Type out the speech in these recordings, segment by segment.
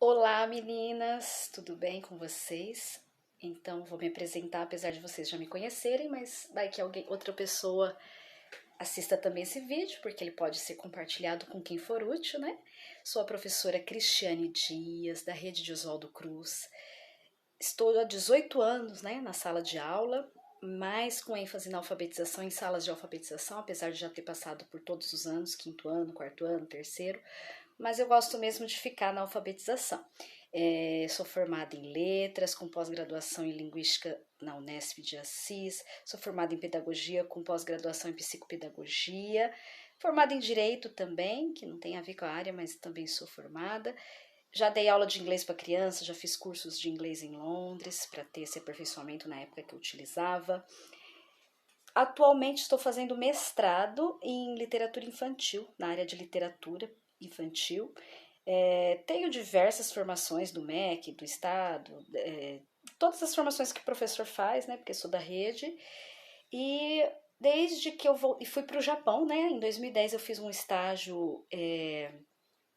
Olá meninas, tudo bem com vocês? Então vou me apresentar, apesar de vocês já me conhecerem, mas vai que outra pessoa assista também esse vídeo, porque ele pode ser compartilhado com quem for útil, né? Sou a professora Cristiane Dias, da Rede de Oswaldo Cruz. Estou há 18 anos, né, na sala de aula, mais com ênfase na alfabetização, em salas de alfabetização, apesar de já ter passado por todos os anos, quinto ano, quarto ano, terceiro, mas eu gosto mesmo de ficar na alfabetização. Sou formada em letras, com pós-graduação em linguística na Unesp de Assis, sou formada em pedagogia com pós-graduação em psicopedagogia, formada em direito também, que não tem a ver com a área, mas também sou formada. Já dei aula de inglês para criança, já fiz cursos de inglês em Londres para ter esse aperfeiçoamento na época que eu utilizava. Atualmente estou fazendo mestrado em literatura infantil, na área de literatura infantil. Tenho diversas formações do MEC, do Estado, todas as formações que o professor faz, né? Porque sou da rede. E desde que eu fui para o Japão, né? Em 2010 eu fiz um estágio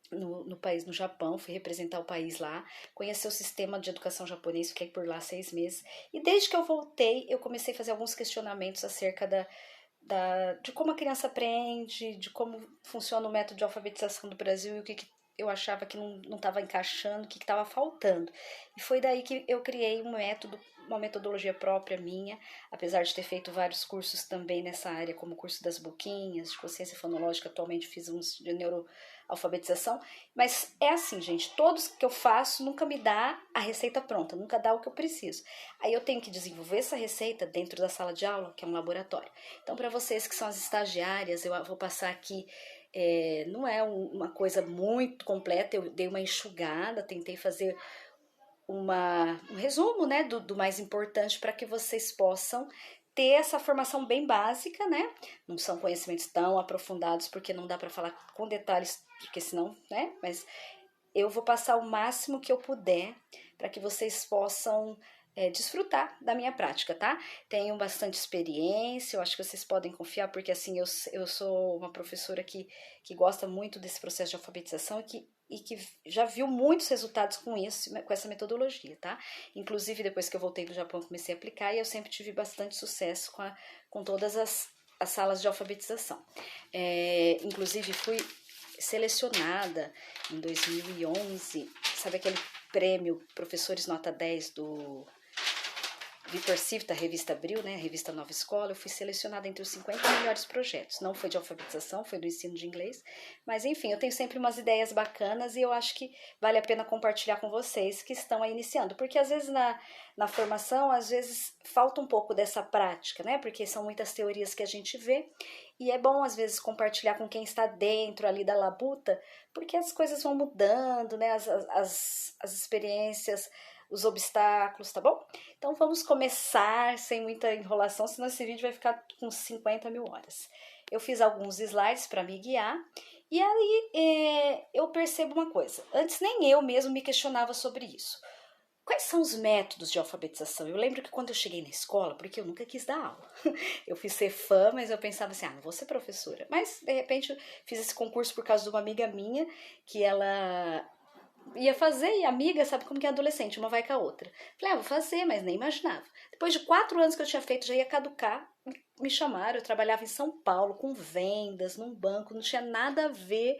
no país, no Japão, fui representar o país lá, conhecer o sistema de educação japonês, fiquei por lá 6 meses. E desde que eu voltei, eu comecei a fazer alguns questionamentos acerca de como a criança aprende, de como funciona o método de alfabetização do Brasil e o que eu achava que não estava encaixando, o que estava faltando. E foi daí que eu criei um método, uma metodologia própria minha, apesar de ter feito vários cursos também nessa área, como o curso das boquinhas, de consciência fonológica, atualmente fiz uns de neuroalfabetização, mas é assim, gente, todos que eu faço nunca me dá a receita pronta, nunca dá o que eu preciso. Aí eu tenho que desenvolver essa receita dentro da sala de aula, que é um laboratório. Então, para vocês que são as estagiárias, eu vou passar aqui. Não é uma coisa muito completa, eu dei uma enxugada, tentei fazer um resumo, né, do mais importante para que vocês possam ter essa formação bem básica, né? Não são conhecimentos tão aprofundados, porque não dá para falar com detalhes, porque senão, né? Mas eu vou passar o máximo que eu puder para que vocês possam desfrutar da minha prática, tá? Tenho bastante experiência, eu acho que vocês podem confiar, porque assim, eu sou uma professora que gosta muito desse processo de alfabetização e que já viu muitos resultados com isso, com essa metodologia, tá? Inclusive, depois que eu voltei do Japão, comecei a aplicar e eu sempre tive bastante sucesso com todas as salas de alfabetização. Inclusive, fui selecionada em 2011, sabe aquele prêmio Professores Nota 10 do Vitor Sif, da revista Abril, né, a revista Nova Escola. Eu fui selecionada entre os 50 melhores projetos. Não foi de alfabetização, foi do ensino de inglês. Mas, enfim, eu tenho sempre umas ideias bacanas e eu acho que vale a pena compartilhar com vocês que estão aí iniciando. Porque, às vezes, na formação, às vezes, falta um pouco dessa prática, né? Porque são muitas teorias que a gente vê. E é bom, às vezes, compartilhar com quem está dentro ali da labuta, porque as coisas vão mudando, né? As experiências, os obstáculos, tá bom? Então vamos começar sem muita enrolação, senão esse vídeo vai ficar com 50 mil horas. Eu fiz alguns slides para me guiar e aí eu percebo uma coisa. Antes nem eu mesmo me questionava sobre isso. Quais são os métodos de alfabetização? Eu lembro que quando eu cheguei na escola, porque eu nunca quis dar aula, eu fiz ser fã, mas eu pensava assim, não vou ser professora. Mas, de repente, eu fiz esse concurso por causa de uma amiga minha, que ela ia fazer, e amiga, sabe como que é adolescente, uma vai com a outra. Falei, vou fazer, mas nem imaginava. Depois de 4 anos que eu tinha feito, já ia caducar, me chamaram, eu trabalhava em São Paulo, com vendas, num banco, não tinha nada a ver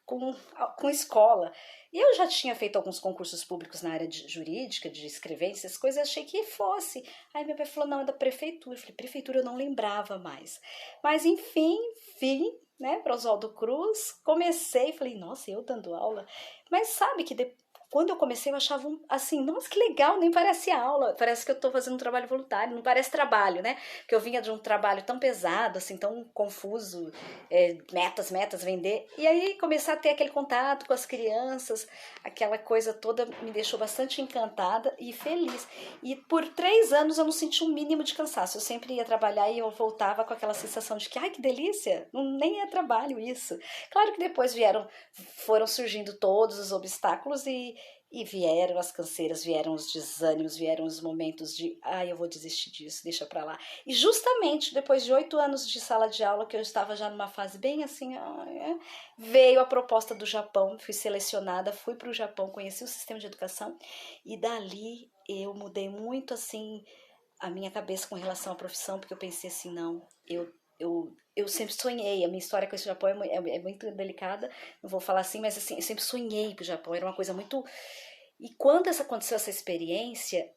com escola. E eu já tinha feito alguns concursos públicos na área jurídica, de escrever essas coisas, achei que fosse. Aí meu pai falou, não, é da prefeitura. Eu falei, prefeitura eu não lembrava mais. Mas enfim, vim, né, para Oswaldo Cruz, comecei, falei, nossa, eu dando aula. Mas sabe que quando eu comecei eu achava assim, nossa, que legal, nem parece aula, parece que eu tô fazendo um trabalho voluntário, não parece trabalho, né? Porque eu vinha de um trabalho tão pesado, assim, tão confuso, metas, vender. E aí começar a ter aquele contato com as crianças, aquela coisa toda me deixou bastante encantada e feliz. E por 3 anos eu não senti um mínimo de cansaço. Eu sempre ia trabalhar e eu voltava com aquela sensação de que, ai, que delícia, nem é trabalho isso. Claro que depois foram surgindo todos os obstáculos e E vieram as canseiras, vieram os desânimos, vieram os momentos de, eu vou desistir disso, deixa pra lá. E justamente depois de 8 anos de sala de aula, que eu estava já numa fase bem assim, veio a proposta do Japão, fui selecionada, fui pro Japão, conheci o sistema de educação e dali eu mudei muito assim a minha cabeça com relação à profissão, porque eu pensei assim, não, eu sempre sonhei, a minha história com esse Japão é muito delicada, não vou falar assim, mas assim, eu sempre sonhei pro Japão, era uma coisa muito... E quando aconteceu essa experiência,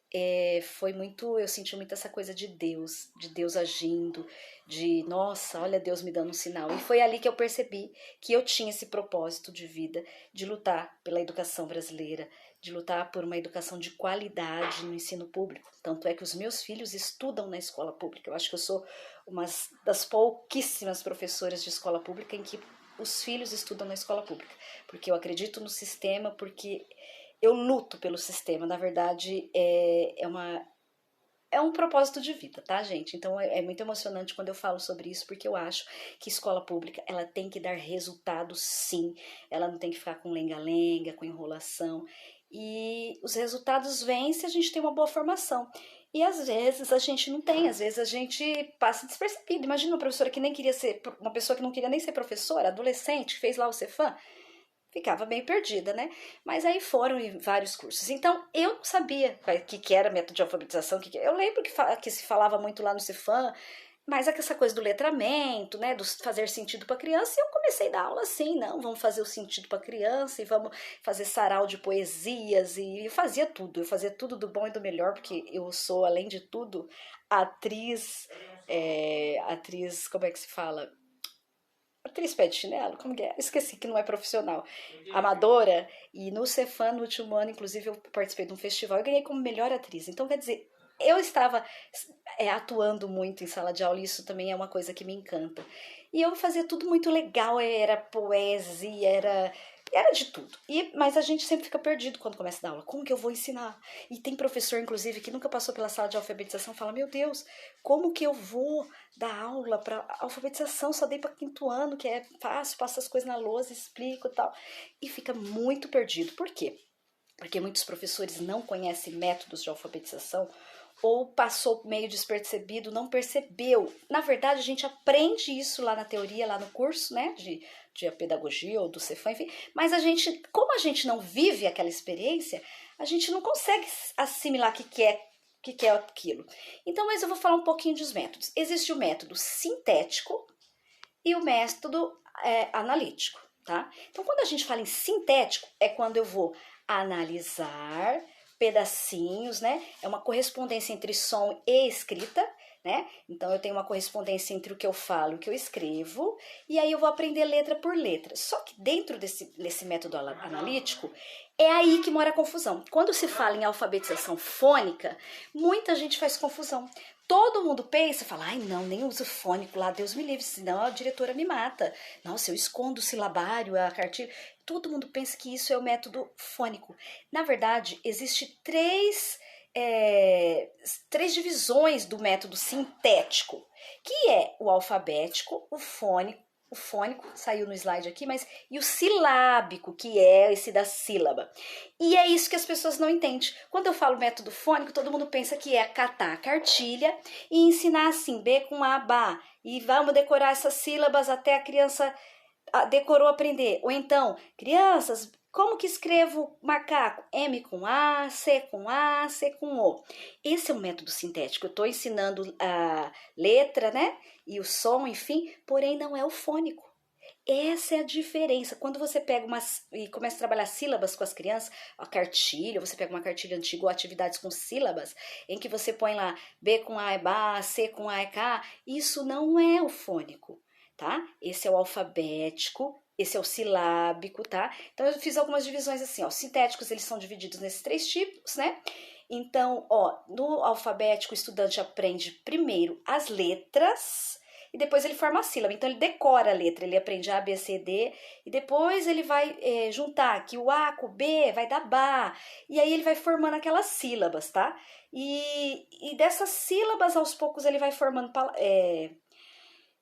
foi muito, eu senti muito essa coisa de Deus agindo, de, nossa, olha Deus me dando um sinal. E foi ali que eu percebi que eu tinha esse propósito de vida, de lutar pela educação brasileira, de lutar por uma educação de qualidade no ensino público. Tanto é que os meus filhos estudam na escola pública. Eu acho que eu sou uma das pouquíssimas professoras de escola pública em que os filhos estudam na escola pública. Porque eu acredito no sistema, porque eu luto pelo sistema. Na verdade, é um propósito de vida, tá, gente? Então é muito emocionante quando eu falo sobre isso, porque eu acho que escola pública, ela tem que dar resultado sim. Ela não tem que ficar com lenga-lenga, com enrolação. E os resultados vêm se a gente tem uma boa formação. E às vezes a gente não tem, às vezes a gente passa despercebido. Imagina uma professora que nem queria ser, uma pessoa que não queria nem ser professora, adolescente, que fez lá o Cefam, ficava meio perdida, né? Mas aí foram em vários cursos. Então, eu não sabia o que era método de alfabetização. Eu lembro que se falava muito lá no Cefam, mas essa coisa do letramento, né, do fazer sentido para criança, e eu comecei a dar aula assim, não, vamos fazer o sentido para criança e vamos fazer sarau de poesias, e eu fazia tudo do bom e do melhor, porque eu sou, além de tudo, atriz, como é que se fala? Atriz pé de chinelo, como que é? Esqueci que não é profissional. Amadora, e no Cefam, no último ano, inclusive, eu participei de um festival e ganhei como melhor atriz. Então, quer dizer, eu estava atuando muito em sala de aula e isso também é uma coisa que me encanta. E eu fazia tudo muito legal, era poesia, era de tudo. Mas a gente sempre fica perdido quando começa a dar aula. Como que eu vou ensinar? E tem professor, inclusive, que nunca passou pela sala de alfabetização, fala, meu Deus, como que eu vou dar aula para alfabetização? Só dei para 5º ano, que é fácil, passo as coisas na lousa, explico e tal. E fica muito perdido. Por quê? Porque muitos professores não conhecem métodos de alfabetização ou passou meio despercebido, não percebeu. Na verdade, a gente aprende isso lá na teoria, lá no curso, né, de pedagogia ou do Cefam, enfim, mas como a gente não vive aquela experiência, a gente não consegue assimilar o que é aquilo. Então, mas eu vou falar um pouquinho dos métodos. Existe o método sintético e o método analítico, tá? Então, quando a gente fala em sintético, é quando eu vou analisar pedacinhos, né? É uma correspondência entre som e escrita, né? Então, eu tenho uma correspondência entre o que eu falo e o que eu escrevo, e aí eu vou aprender letra por letra. Só que dentro desse método analítico, é aí que mora a confusão. Quando se fala em alfabetização fônica, muita gente faz confusão. Todo mundo pensa, fala, ai não, nem uso fônico lá, Deus me livre, senão a diretora me mata. Nossa, eu escondo o silabário, a cartilha. Todo mundo pensa que isso é o método fônico. Na verdade, existe três divisões do método sintético, que é o alfabético, o fônico, saiu no slide aqui, e o silábico, que é esse da sílaba. E é isso que as pessoas não entendem. Quando eu falo método fônico, todo mundo pensa que é catar a cartilha e ensinar assim, B com A, Bá, e vamos decorar essas sílabas até a criança decorou aprender. Ou então, crianças, como que escrevo macaco? M com A, C com A, C com O. Esse é um método sintético. Eu estou ensinando a letra, né? E o som, enfim, porém não é o fônico. Essa é a diferença. Quando você pega e começa a trabalhar sílabas com as crianças, a cartilha, você pega uma cartilha antiga ou atividades com sílabas, em que você põe lá B com A é Bá, C com A é Cá, isso não é o fônico, tá? Esse é o alfabético, esse é o silábico, tá? Então eu fiz algumas divisões assim, ó. Sintéticos, eles são divididos nesses 3 tipos, né? Então, ó, no alfabético o estudante aprende primeiro as letras e depois ele forma a sílaba. Então ele decora a letra, ele aprende A, B, C, D e depois ele vai juntar que o A com o B vai dar Bá e aí ele vai formando aquelas sílabas, tá? E dessas sílabas aos poucos ele vai formando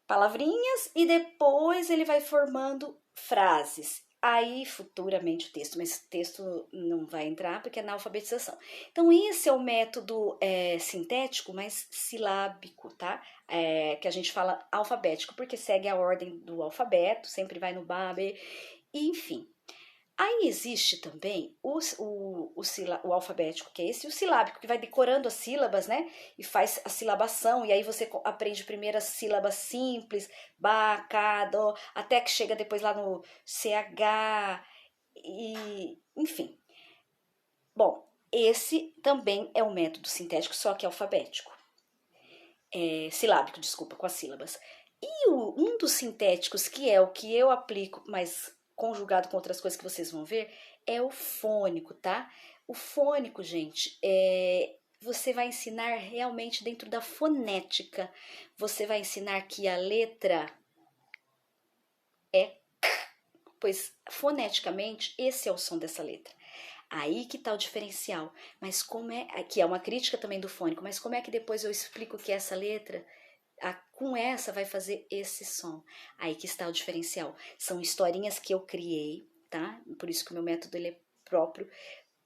palavrinhas e depois ele vai formando frases. aí futuramente o texto, mas o texto não vai entrar porque é na alfabetização. Então esse é o método sintético, mas silábico, tá? Que a gente fala alfabético, porque segue a ordem do alfabeto, sempre vai no Ba, B, enfim. Aí existe também o alfabético, que é esse, e o silábico, que vai decorando as sílabas, né? E faz a silabação, e aí você aprende primeiro as sílabas simples, ba, ca, do, até que chega depois lá no CH, e enfim. Bom, esse também é um método sintético, só que alfabético. Silábico, desculpa, com as sílabas. E um dos sintéticos, que é o que eu aplico, mas conjugado com outras coisas que vocês vão ver, é o fônico, tá? O fônico, gente, você vai ensinar realmente dentro da fonética. Você vai ensinar que a letra é K, pois foneticamente esse é o som dessa letra. Aí que tá o diferencial. Mas como é, que é uma crítica também do fônico, mas como é que depois eu explico que essa letra com essa vai fazer esse som? Aí que está o diferencial. São historinhas que eu criei, tá? Por isso que o meu método ele é próprio,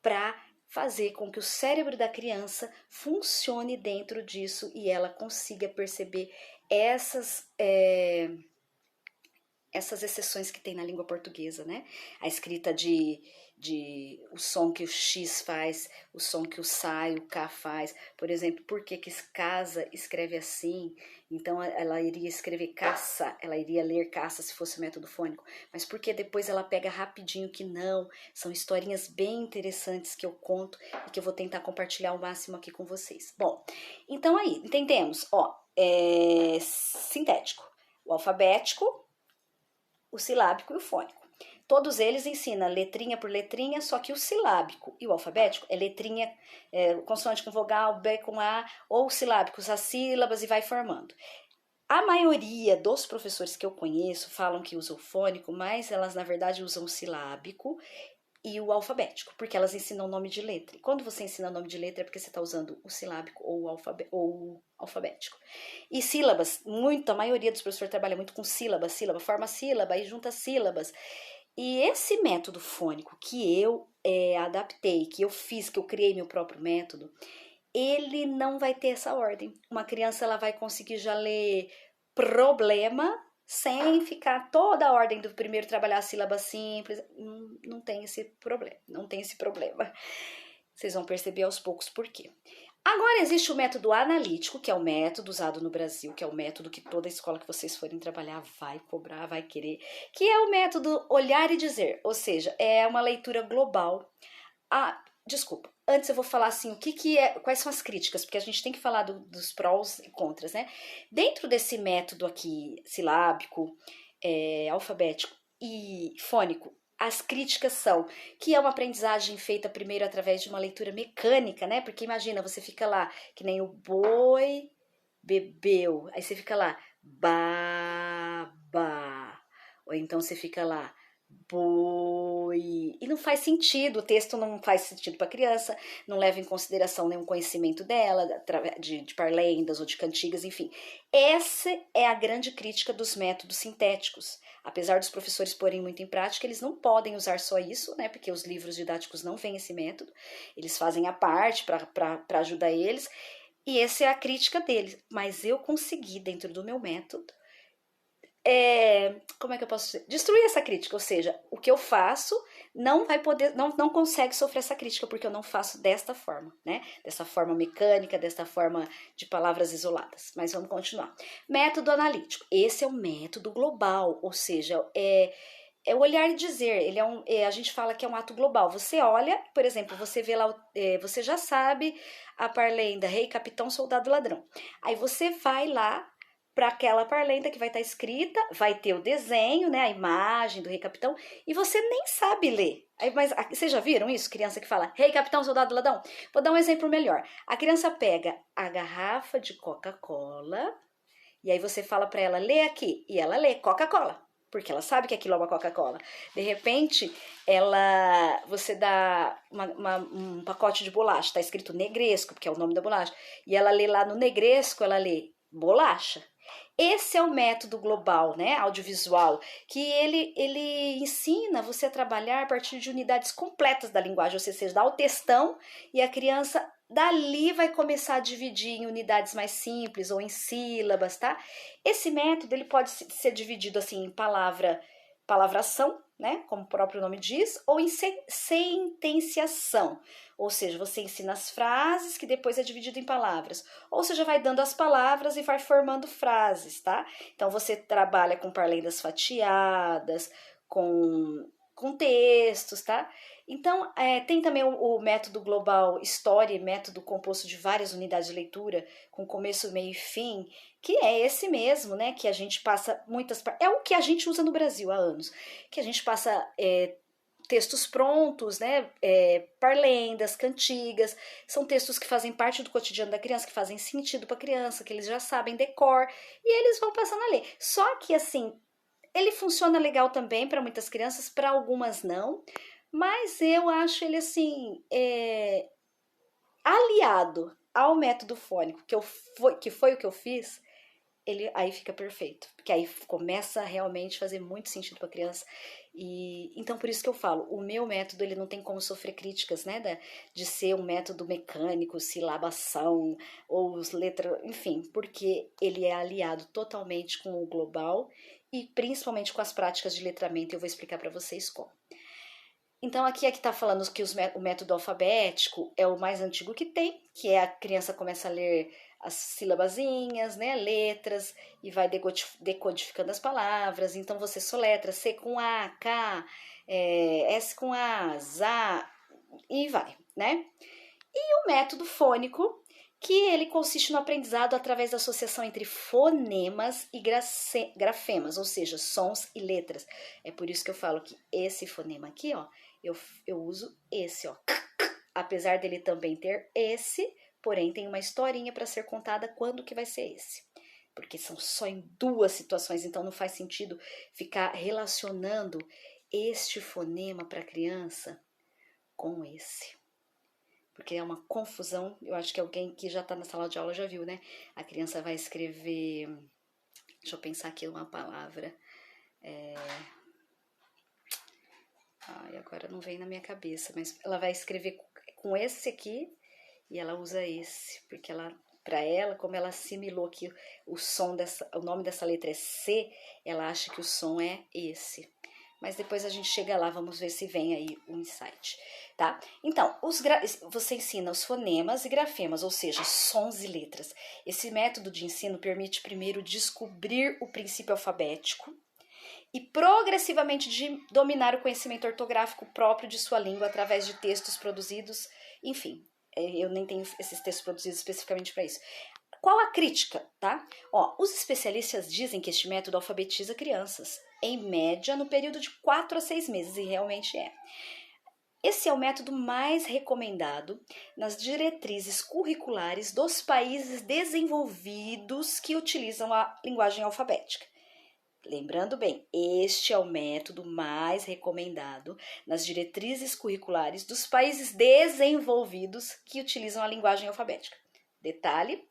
para fazer com que o cérebro da criança funcione dentro disso e ela consiga perceber essas exceções que tem na língua portuguesa, né? A escrita de o som que o X faz, o som que o Sa e o K faz. Por exemplo, por que casa escreve assim? Então ela iria escrever caça, ela iria ler caça se fosse o método fônico. Mas porque depois ela pega rapidinho que não? São historinhas bem interessantes que eu conto e que eu vou tentar compartilhar o máximo aqui com vocês. Bom, então aí, entendemos, ó, sintético, o alfabético, o silábico e o fônico. Todos eles ensinam letrinha por letrinha, só que o silábico e o alfabético é letrinha, consoante com vogal, B com A, ou silábicos, as sílabas e vai formando. A maioria dos professores que eu conheço falam que usam o fônico, mas elas na verdade usam o silábico e o alfabético, porque elas ensinam nome de letra. E quando você ensina nome de letra é porque você está usando o silábico ou o alfabético. E sílabas, a maioria dos professores trabalha muito com sílaba, forma sílaba e junta sílabas. E esse método fônico que eu adaptei, que eu fiz, que eu criei meu próprio método, ele não vai ter essa ordem. Uma criança ela vai conseguir já ler problema sem ficar toda a ordem do primeiro trabalhar a sílaba simples. Não tem esse problema, não tem esse problema. Vocês vão perceber aos poucos por quê. Agora existe o método analítico, que é o método usado no Brasil, que é o método que toda escola que vocês forem trabalhar vai cobrar, vai querer, que é o método olhar e dizer, ou seja, é uma leitura global. Desculpa, antes eu vou falar assim, quais são as críticas, porque a gente tem que falar dos prós e contras, né? Dentro desse método aqui, silábico, alfabético e fônico, as críticas são que é uma aprendizagem feita primeiro através de uma leitura mecânica, né? Porque imagina, você fica lá, que nem o boi bebeu, aí você fica lá, baba, ou então você fica lá, boi, e não faz sentido, o texto não faz sentido para a criança, não leva em consideração nenhum conhecimento dela, de parlendas ou de cantigas, enfim. Essa é a grande crítica dos métodos sintéticos. Apesar dos professores porem muito em prática, eles não podem usar só isso, né? Porque os livros didáticos não vêm esse método, eles fazem a parte para ajudar eles, e essa é a crítica deles. Mas eu consegui, dentro do meu método, como é que eu posso dizer? Destruir essa crítica, ou seja, o que eu faço não vai poder, não consegue sofrer essa crítica, porque eu não faço desta forma, né? Dessa forma mecânica, desta forma de palavras isoladas. Mas vamos continuar. Método analítico. Esse é o método global, ou seja, é o olhar e dizer. Ele a gente fala que é um ato global. Você olha, por exemplo, você vê lá, você já sabe a parlenda rei, capitão, soldado, ladrão. Aí você vai lá para aquela parlenda que vai estar escrita, vai ter o desenho, né, a imagem do rei capitão, e você nem sabe ler. Mas vocês já viram isso? Criança que fala, rei capitão, soldado, ladrão? Vou dar um exemplo melhor. A criança pega a garrafa de Coca-Cola, e aí você fala para ela, lê aqui, e ela lê Coca-Cola, porque ela sabe que aquilo é uma Coca-Cola. De repente, você dá um pacote de bolacha, está escrito negresco, porque é o nome da bolacha, e ela lê lá no negresco, ela lê bolacha. esse é o método global, né, audiovisual, que ele ensina você a trabalhar a partir de unidades completas da linguagem, ou seja, dá o textão e a criança dali vai começar a dividir em unidades mais simples ou em sílabas, tá? Esse método ele pode ser dividido assim em palavração, né, como o próprio nome diz, ou em sentenciação, ou seja, você ensina as frases que depois é dividido em palavras, ou seja, vai dando as palavras e vai formando frases, tá? Então você trabalha com parlendas fatiadas, com textos, tá? Então, tem também o método global Story, método composto de várias unidades de leitura, com começo, meio e fim, que é esse mesmo, né? Que a gente passa muitas... É o que a gente usa no Brasil há anos, que a gente passa textos prontos, né? Parlendas, cantigas, são textos que fazem parte do cotidiano da criança, que fazem sentido para a criança, que eles já sabem decor, e eles vão passando a ler. Só que, assim, ele funciona legal também para muitas crianças, para algumas não, mas eu acho ele assim, aliado ao método fônico, que foi o que eu fiz, ele aí fica perfeito, porque aí começa a realmente fazer muito sentido para a criança. E então por isso que eu falo, o meu método ele não tem como sofrer críticas, né, de ser um método mecânico, silabação ou letra, enfim, porque ele é aliado totalmente com o global e principalmente com as práticas de letramento. Eu vou explicar para vocês como. Então aqui é que está falando que o método alfabético é o mais antigo que tem, que é a criança começa a ler as sílabazinhas, né, letras, e vai decodificando as palavras. Então você soletra C com A, K, S com A, ZA, e vai, né? E o método fônico, que ele consiste no aprendizado através da associação entre fonemas e grafemas, ou seja, sons e letras. É por isso que eu falo que esse fonema aqui, ó, eu uso esse, ó. Apesar dele também ter esse, porém tem uma historinha para ser contada quando que vai ser esse. Porque são só em duas situações, então não faz sentido ficar relacionando este fonema para a criança com esse. Porque é uma confusão, eu acho que alguém que já está na sala de aula já viu, né? A criança vai escrever, deixa eu pensar aqui uma palavra, ai, agora não vem na minha cabeça, mas ela vai escrever com esse aqui e ela usa esse, porque para ela, como ela assimilou que o nome dessa letra é C, ela acha que o som é esse. Mas depois a gente chega lá, vamos ver se vem aí o insight, tá? Então, você ensina os fonemas e grafemas, ou seja, sons e letras. Esse método de ensino permite primeiro descobrir o princípio alfabético e progressivamente dominar o conhecimento ortográfico próprio de sua língua através de textos produzidos, enfim, eu nem tenho esses textos produzidos especificamente para isso. Qual a crítica, tá? Ó, os especialistas dizem que este método alfabetiza crianças, em média, no período de 4 a 6 meses, e realmente é. Esse é o método mais recomendado nas diretrizes curriculares dos países desenvolvidos que utilizam a linguagem alfabética. Lembrando bem, este é o método mais recomendado nas diretrizes curriculares dos países desenvolvidos que utilizam a linguagem alfabética. Detalhe: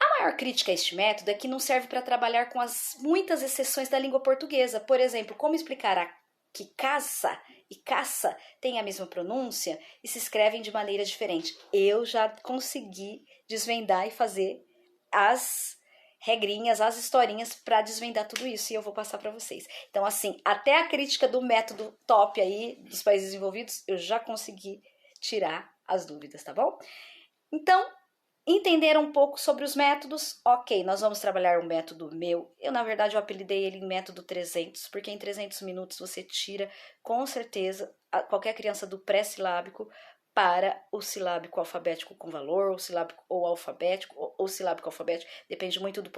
a maior crítica a este método é que não serve para trabalhar com as muitas exceções da língua portuguesa. Por exemplo, como explicar que caça e caça têm a mesma pronúncia e se escrevem de maneira diferente? Eu já consegui desvendar e fazer as regrinhas, as historinhas para desvendar tudo isso e eu vou passar para vocês. Então, assim, até a crítica do método top aí dos países desenvolvidos, eu já consegui tirar as dúvidas, tá bom? Então, entenderam um pouco sobre os métodos? Ok, nós vamos trabalhar um método meu. Na verdade, eu apelidei ele em método 300, porque em 300 minutos você tira, com certeza, qualquer criança do pré-silábico para o silábico alfabético com valor, ou silábico ou alfabético, ou silábico alfabético, depende muito do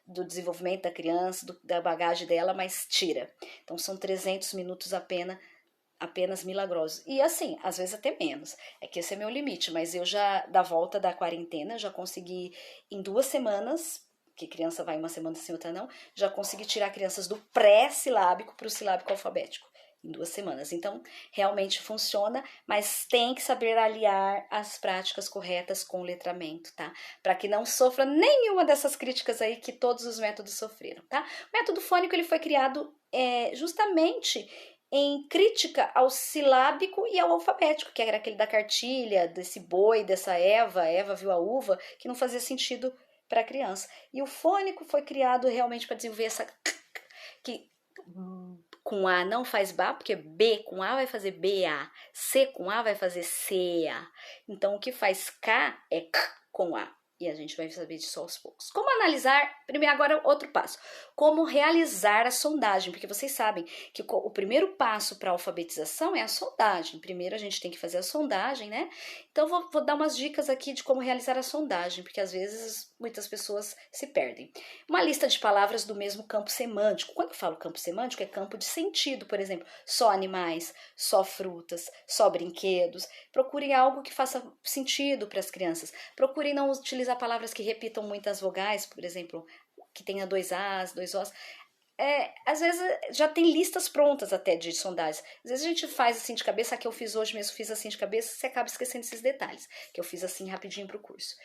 do desenvolvimento da criança, da bagagem dela, mas tira. Então, são 300 minutos apenas milagrosos. E assim, às vezes até menos. É que esse é meu limite, mas eu já, da volta da quarentena, já consegui, em 2 semanas, que criança vai uma semana sim, outra não, já consegui tirar crianças do pré-silábico para o silábico alfabético. em 2 semanas. Então, realmente funciona, mas tem que saber aliar as práticas corretas com o letramento, tá? Para que não sofra nenhuma dessas críticas aí que todos os métodos sofreram, tá? O método fônico ele foi criado justamente em crítica ao silábico e ao alfabético, que era aquele da cartilha, desse boi, dessa Eva viu a uva, que não fazia sentido para a criança. E o fônico foi criado realmente para desenvolver essa que com A não faz ba, porque B com A vai fazer BA, C com A vai fazer CA. Então o que faz K é K com A. E a gente vai saber disso aos poucos. Como analisar? Primeiro, agora outro passo. Como realizar a sondagem? Porque vocês sabem que o primeiro passo para a alfabetização é a sondagem. Primeiro a gente tem que fazer a sondagem, né? Então vou dar umas dicas aqui de como realizar a sondagem, porque às vezes muitas pessoas se perdem. Uma lista de palavras do mesmo campo semântico. Quando eu falo campo semântico, é campo de sentido, por exemplo, só animais, só frutas, só brinquedos. Procurem algo que faça sentido para as crianças. Procurem não utilizar palavras que repitam muitas vogais, por exemplo, que tenha 2 As, 2 Os. Às vezes já tem listas prontas até de sondagens. Às vezes a gente faz assim de cabeça, a que eu fiz hoje mesmo, fiz assim de cabeça, você acaba esquecendo esses detalhes, que eu fiz assim rapidinho pro curso.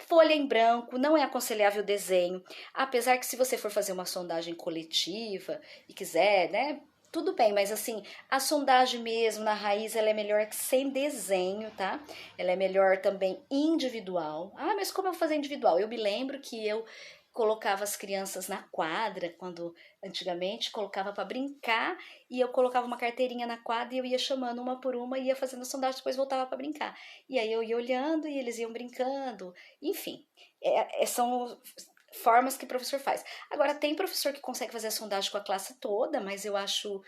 Folha em branco, não é aconselhável desenho, apesar que se você for fazer uma sondagem coletiva e quiser, né, tudo bem, mas assim, a sondagem mesmo, na raiz, ela é melhor sem desenho, tá? Ela é melhor também individual. Ah, mas como eu vou fazer individual? Eu me lembro que eu colocava as crianças na quadra, quando antigamente colocava para brincar, e eu colocava uma carteirinha na quadra e eu ia chamando uma por uma, ia fazendo a sondagem, depois voltava para brincar. E aí eu ia olhando e eles iam brincando, enfim, são formas que o professor faz. Agora, tem professor que consegue fazer a sondagem com a classe toda, mas eu acho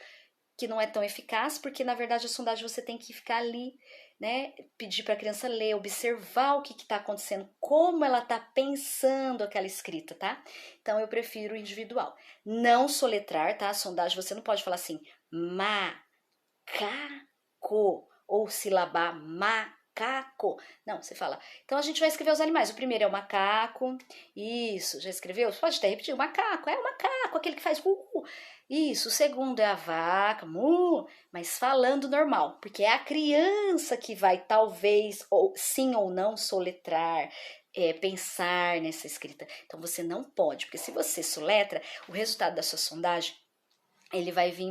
que não é tão eficaz, porque na verdade a sondagem você tem que ficar ali, né? Pedir para a criança ler, observar o que está acontecendo, como ela está pensando aquela escrita, tá? Então eu prefiro o individual. Não soletrar, tá? A sondagem você não pode falar assim, macaco, ou silabar macaco. Não, você fala. Então a gente vai escrever os animais. O primeiro é o macaco. Isso, já escreveu? Você pode até repetir. O macaco, é o macaco, aquele que faz Isso, o segundo é a vaca, mas falando normal, porque é a criança que vai talvez, ou sim ou não, soletrar, pensar nessa escrita. Então você não pode, porque se você soletra, o resultado da sua sondagem ele vai vir,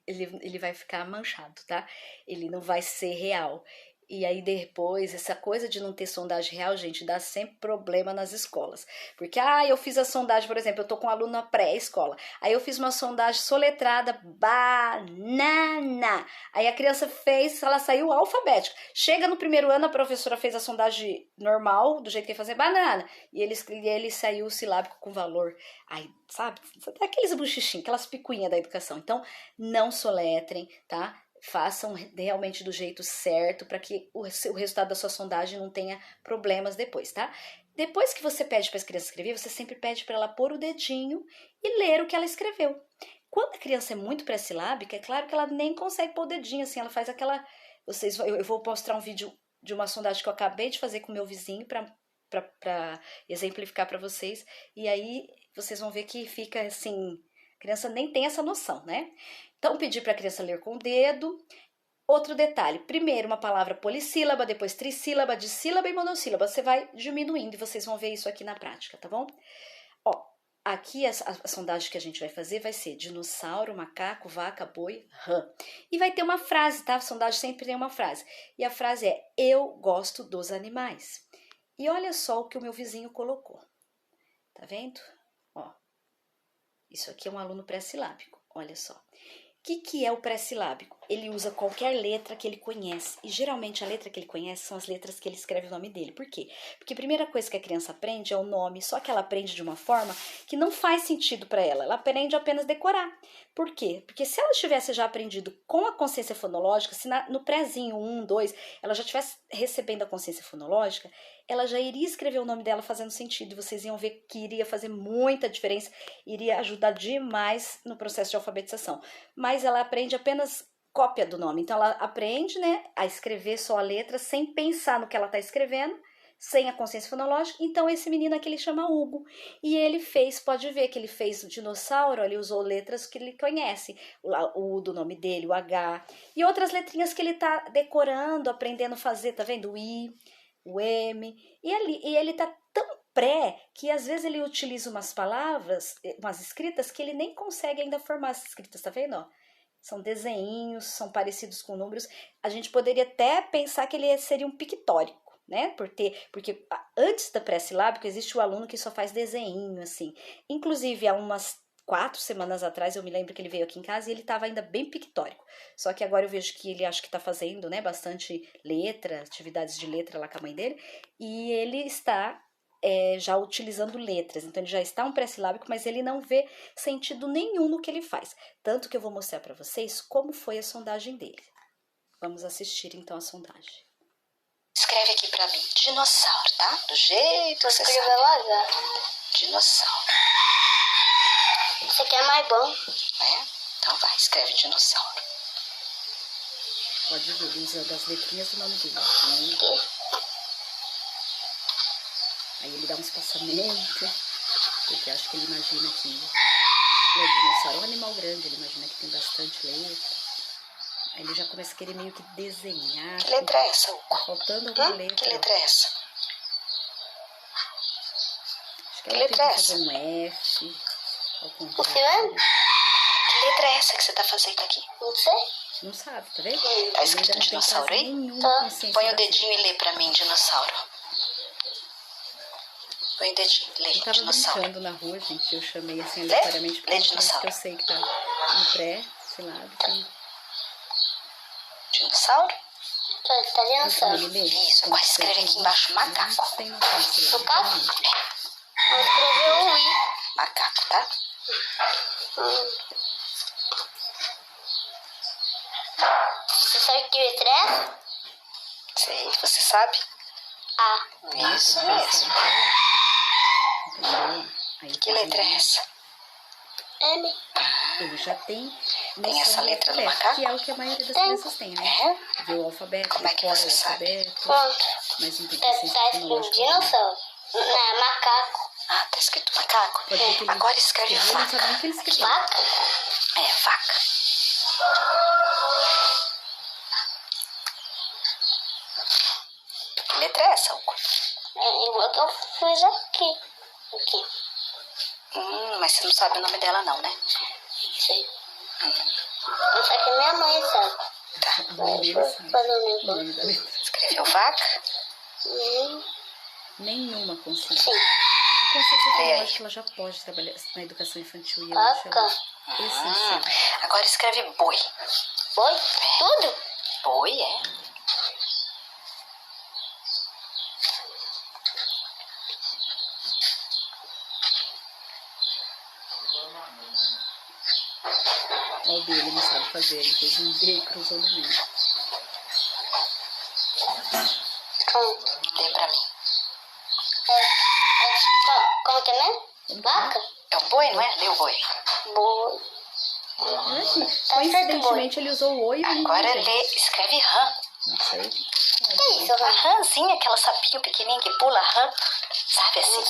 ele vai ficar manchado, tá? Ele não vai ser real. E aí depois, essa coisa de não ter sondagem real, gente, dá sempre problema nas escolas. Porque, eu fiz a sondagem, por exemplo, eu tô com um aluno na pré-escola. Aí eu fiz uma sondagem soletrada, banana. Aí a criança fez, ela saiu alfabética. Chega no primeiro ano, a professora fez a sondagem normal, do jeito que ia fazer, banana. E ele saiu silábico com valor. Aí, sabe, aqueles buchichinhos, aquelas picuinhas da educação. Então, não soletrem, tá? Façam realmente do jeito certo para que o resultado da sua sondagem não tenha problemas depois, tá? Depois que você pede para as crianças escrever, você sempre pede para ela pôr o dedinho e ler o que ela escreveu. Quando a criança é muito pré-silábica, é claro que ela nem consegue pôr o dedinho, assim, ela faz aquela... eu vou mostrar um vídeo de uma sondagem que eu acabei de fazer com meu vizinho para exemplificar para vocês, e aí vocês vão ver que fica assim, a criança nem tem essa noção, né? Então, pedir para a criança ler com o dedo. Outro detalhe, primeiro uma palavra polissílaba, depois trissílaba, dissílaba e monossílaba. Você vai diminuindo e vocês vão ver isso aqui na prática, tá bom? Ó, aqui a sondagem que a gente vai fazer vai ser dinossauro, macaco, vaca, boi, rã. E vai ter uma frase, tá? A sondagem sempre tem uma frase. E a frase é, eu gosto dos animais. E olha só o que o meu vizinho colocou. Tá vendo? Ó, isso aqui é um aluno pré-silábico, olha só. O que é o pré-silábico? Ele usa qualquer letra que ele conhece. E geralmente a letra que ele conhece são as letras que ele escreve o nome dele. Por quê? Porque a primeira coisa que a criança aprende é o nome, só que ela aprende de uma forma que não faz sentido para ela. Ela aprende apenas decorar. Por quê? Porque se ela tivesse já aprendido com a consciência fonológica, se no prézinho 1, 2, ela já estivesse recebendo a consciência fonológica, ela já iria escrever o nome dela fazendo sentido. E vocês iam ver que iria fazer muita diferença, iria ajudar demais no processo de alfabetização. Mas ela aprende apenas cópia do nome. Então, ela aprende, né, a escrever só a letra sem pensar no que ela está escrevendo, sem a consciência fonológica. Então esse menino aqui ele chama Hugo. E ele fez, pode ver que ele fez o dinossauro, ele usou letras que ele conhece. O U do nome dele, o H. E outras letrinhas que ele tá decorando, aprendendo a fazer, tá vendo? O I, o M. E ele tá tão pré que às vezes ele utiliza umas palavras, umas escritas que ele nem consegue ainda formar essas escritas, tá vendo? Ó? São desenhinhos, são parecidos com números. A gente poderia até pensar que ele seria um pictórico, né? Porque antes da pré-silábica existe o aluno que só faz desenho, assim. Inclusive, há umas 4 semanas atrás, eu me lembro que ele veio aqui em casa e ele estava ainda bem pictórico. Só que agora eu vejo que ele acho que está fazendo, né, bastante letra, atividades de letra lá com a mãe dele. E ele está já utilizando letras. Então, ele já está um pré-silábico, mas ele não vê sentido nenhum no que ele faz. Tanto que eu vou mostrar para vocês como foi a sondagem dele. Vamos assistir, então, a sondagem. Escreve aqui pra mim, dinossauro, tá? Do jeito que você sabe. Dinossauro. Esse aqui é mais bom. Então vai, escreve dinossauro. Pode ver, ele usa das letrinhas do nome dele. Aí ele dá um espaçamento, porque acho que ele imagina que o dinossauro é um animal grande, ele imagina que tem bastante letra. Aí ele já começa a querer meio que desenhar. Que letra é essa, Hugo? Tá faltando alguma letra. Que letra é essa? Acho que ela tenta fazer um F. Ao contrário. Que letra é essa que você tá fazendo aqui? Não sei. Não sabe, tá vendo? Tá escrito dinossauro aí? Põe o dedinho e lê pra mim, dinossauro. Põe o dedinho, lê, eu tava dinossauro. brincando na rua, gente, eu chamei assim aleatoriamente Lê porque dinossauro. eu sei que tá no pré-silábico. Dinossauro? Tá dinossauro. Isso, agora escreve aqui embaixo macaco. Macaco? Vou escrever o I. Macaco, tá? Você sabe que letra é? Sei, você sabe? A. Isso mesmo. Que letra é essa? M. Ele já tem essa letra do alfabeto, macaco? que é o que a maioria das crianças tem, né? Vê o alfabeto, Como é que decora você o sabe? alfabeto, Pronto. mas não tem Tá consciência escrito fonológica. dinossauro. Não, é macaco. Ah, tá escrito macaco? Pode ver que ele Agora escreve escreveu, não vaca. sabe nem o que ele escreveu. Vaca? Vaca. Que letra é essa, Hugo? É igual que eu fiz aqui. Aqui. Mas você não sabe o nome dela não, né? Sei. Não sei que minha mãe sabe. Tá. A mãe dele sabe Fazer o o meu. nome da letra. Escreveu vaca? Nenhuma consciência. Sim. A consciência fonológica ela já pode trabalhar na educação infantil e eu acho ela essencial. Agora escreve boi. Boi? Tudo? Boi, é. Olha o dele, não sabe fazer. Ele fez um D e cruzou no meio. Pronto. Lê pra mim. Como que é mesmo? Vaca? É um boi, não é? Lê o boi. Boi. Coincidentemente, ele usou o oi e o Agora gente. lê, escreve rã. Não sei. Que isso, A rãzinha, aquela sapinho pequenininho que pula rã. Sabe assim?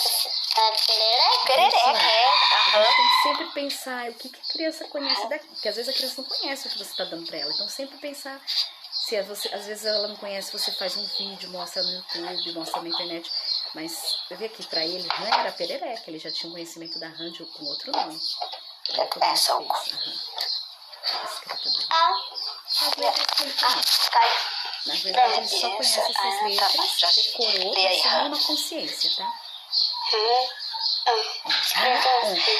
Perereca? Perereca, a A rã. gente tem que sempre pensar o que a criança conhece daqui. Porque às vezes a criança não conhece o que você está dando para ela. Então sempre pensar. Se às vezes ela não conhece, você faz um vídeo, mostra no YouTube, mostra na internet. Mas eu vi aqui, para ele, rã era perereca. Ele já tinha um conhecimento da rã com outro nome. Olha como ele Essa, fez Hugo. a rã. A escrita da rã. Ah, As letras que ele conhece. cai. Na verdade, ele só Isso. conhece essas Tá bom, letras, já sei. decorou, Lê aí, sem rã. nenhuma consciência, tá?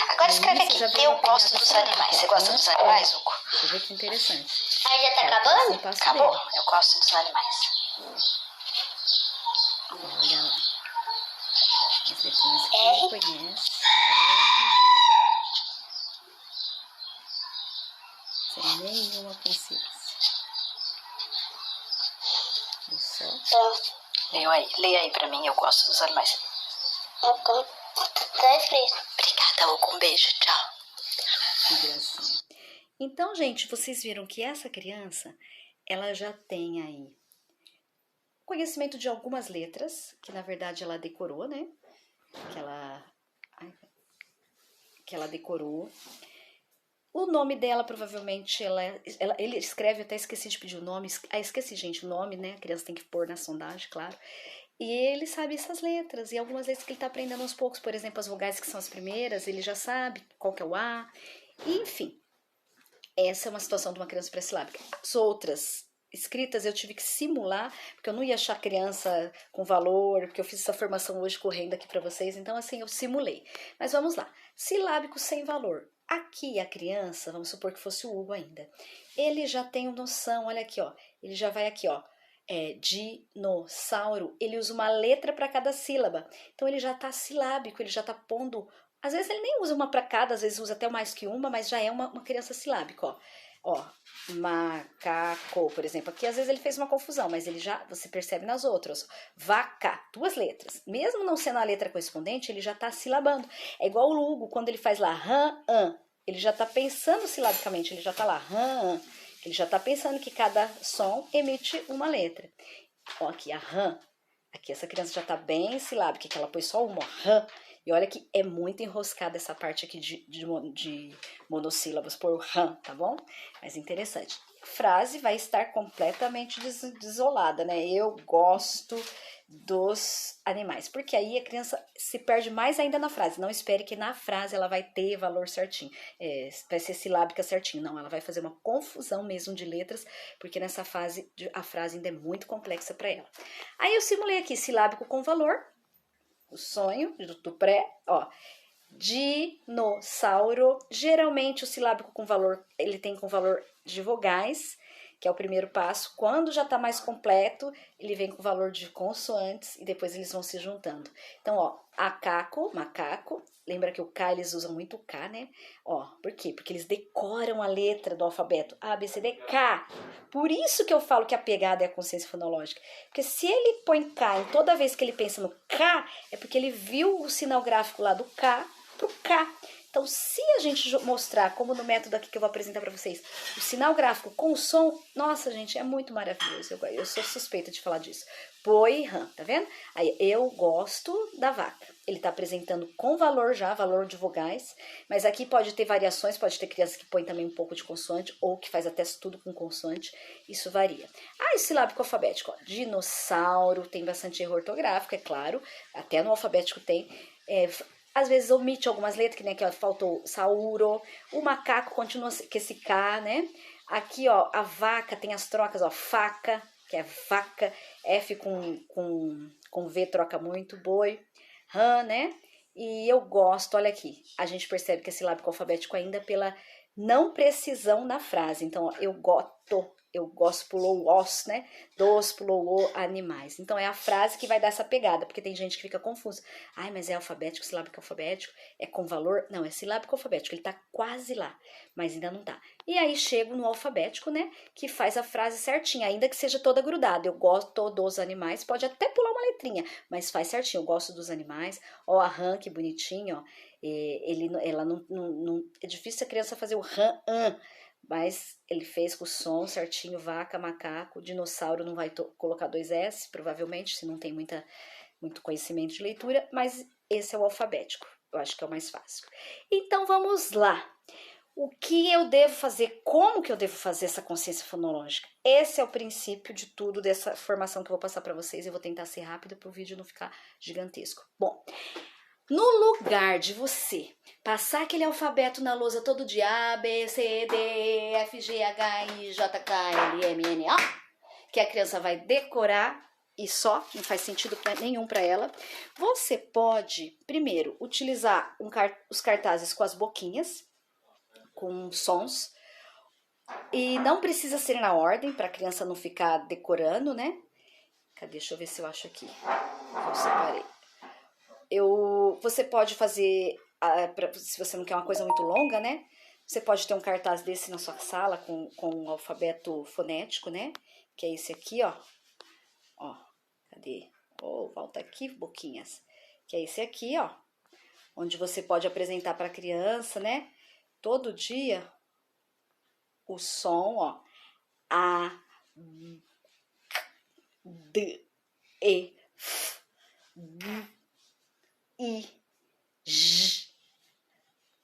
Agora escreve aqui. Eu gosto dos animais. Você gosta dos animais, Hugo? Deixa eu ver que interessante. Aí já tá Esse acabando? passo Acabou. dele. Eu gosto dos animais. Olha lá. As letrinhas que R. ele conhece. R. Sem nenhuma consciência. Viu só? Pronto. Leia aí pra mim. Eu gosto dos animais. Tá escrito. Obrigada, Hugo. Um beijo. Tchau. Que gracinha. Então, gente, vocês viram que essa criança, ela já tem aí conhecimento de algumas letras, que na verdade ela decorou, né? Que ela decorou. O nome dela, provavelmente, ele escreve, eu até esqueci de pedir o nome. Esqueci, gente, o nome, né? A criança tem que pôr na sondagem, claro. E ele sabe essas letras, e algumas letras que ele está aprendendo aos poucos, por exemplo, as vogais que são as primeiras, ele já sabe qual que é o A. E, enfim, essa é uma situação de uma criança pré-silábica. As outras escritas eu tive que simular, porque eu não ia achar criança com valor, porque eu fiz essa formação hoje correndo aqui para vocês, então assim, eu simulei. Mas vamos lá, silábico sem valor. Aqui a criança, vamos supor que fosse o Hugo ainda, ele já tem noção, olha aqui, ó, ele já vai aqui, ó, dinossauro, ele usa uma letra para cada sílaba, então ele já está silábico, ele já está pondo, às vezes ele nem usa uma para cada, às vezes usa até mais que uma, mas já é uma criança silábica, ó, macaco, por exemplo, aqui às vezes ele fez uma confusão, mas ele já, você percebe nas outras, vaca, 2 letras, mesmo não sendo a letra correspondente, ele já está silabando, é igual o Lugo, quando ele faz lá, ele já está pensando silabicamente, ele já está lá, ele já está pensando que cada som emite uma letra. Ó, aqui a rã. Aqui essa criança já está bem silábica, que ela pôs só uma rã. E olha que é muito enroscada essa parte aqui de monossílabos por rã, tá bom? Mas interessante. A frase vai estar completamente desolada, né? Eu gosto dos animais. Porque aí a criança se perde mais ainda na frase. Não espere que na frase ela vai ter valor certinho. Vai ser silábica certinho. Não, ela vai fazer uma confusão mesmo de letras, porque nessa fase a frase ainda é muito complexa para ela. Aí eu simulei aqui silábico com valor. O sonho do pré, ó, dinossauro, geralmente o silábico com valor, ele tem com valor de vogais, que é o primeiro passo. Quando já está mais completo, ele vem com valor de consoantes e depois eles vão se juntando. Então, ó, acaco, macaco, lembra que o K, eles usam muito o K, né? Ó, por quê? Porque eles decoram a letra do alfabeto, A, B, C, D, K. Por isso que eu falo que a pegada é a consciência fonológica. Porque se ele põe K em toda vez que ele pensa no K, é porque ele viu o sinal gráfico lá do K pro K. Então, se a gente mostrar, como no método aqui que eu vou apresentar para vocês, o sinal gráfico com o som, nossa, gente, é muito maravilhoso. Eu sou suspeita de falar disso. Boi, rã, tá vendo? Aí, eu gosto da vaca. Ele tá apresentando com valor já, valor de vogais, mas aqui pode ter variações, pode ter criança que põe também um pouco de consoante, ou que faz até tudo com consoante, isso varia. Ah, e silábico alfabético, ó, dinossauro, tem bastante erro ortográfico, é claro, até no alfabético tem, às vezes omite algumas letras, que nem aqui, ó, faltou sauro. O macaco continua com esse K, né? Aqui, ó, a vaca tem as trocas, ó, faca, que é vaca. F com V troca muito, boi. Rã, né? E eu gosto, olha aqui, a gente percebe que é silábico alfabético ainda pela não precisão na frase. Então, ó, eu gosto, pulou o os, né? Dos, pulou o, animais. Então, é a frase que vai dar essa pegada, porque tem gente que fica confusa. Ai, mas é alfabético, silábico alfabético? É com valor? Não, é silábico alfabético, ele tá quase lá, mas ainda não tá. E aí, chego no alfabético, né? Que faz a frase certinha, ainda que seja toda grudada. Eu gosto dos animais, pode até pular uma letrinha, mas faz certinho. Eu gosto dos animais. Ó, a rã, que bonitinho, ó. Ela não, é difícil a criança fazer o rã, mas ele fez com o som certinho, vaca, macaco, dinossauro não vai colocar 2 S, provavelmente, se não tem muito conhecimento de leitura, mas esse é o alfabético, eu acho que é o mais fácil. Então vamos lá. O que eu devo fazer? Como que eu devo fazer essa consciência fonológica? Esse é o princípio de tudo dessa formação que eu vou passar para vocês. Eu vou tentar ser rápida para o vídeo não ficar gigantesco. Bom, no lugar de você passar aquele alfabeto na lousa todo dia, A, B, C, D, E, F, G, H, I, J, K, L, M, N, O, que a criança vai decorar e só, não faz sentido nenhum para ela, você pode, primeiro, utilizar os cartazes com as boquinhas, com sons, e não precisa ser na ordem, para a criança não ficar decorando, né? Cadê? Deixa eu ver se eu acho aqui. Eu separei. Você pode fazer, se você não quer uma coisa muito longa, né? Você pode ter um cartaz desse na sua sala com um alfabeto fonético, né? Que é esse aqui, ó. Ó, cadê? Volta aqui, boquinhas. Que é esse aqui, ó. Onde você pode apresentar para a criança, né? Todo dia, o som, ó. A, D, E, F, G, I, J.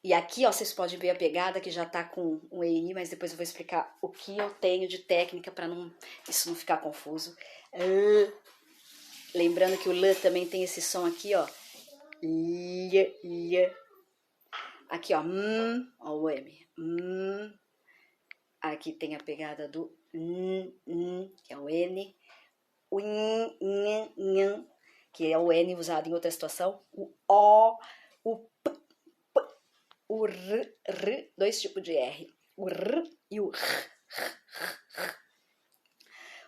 E aqui, ó, vocês podem ver a pegada que já tá com um EI, mas depois eu vou explicar o que eu tenho de técnica para isso não ficar confuso. Lembrando que o L também tem esse som aqui, ó. L. Aqui, ó, ó o M. Aqui tem a pegada do que é o N. O N, que é o N usado em outra situação. O O, o P, o R, dois tipos de R. O R e o R.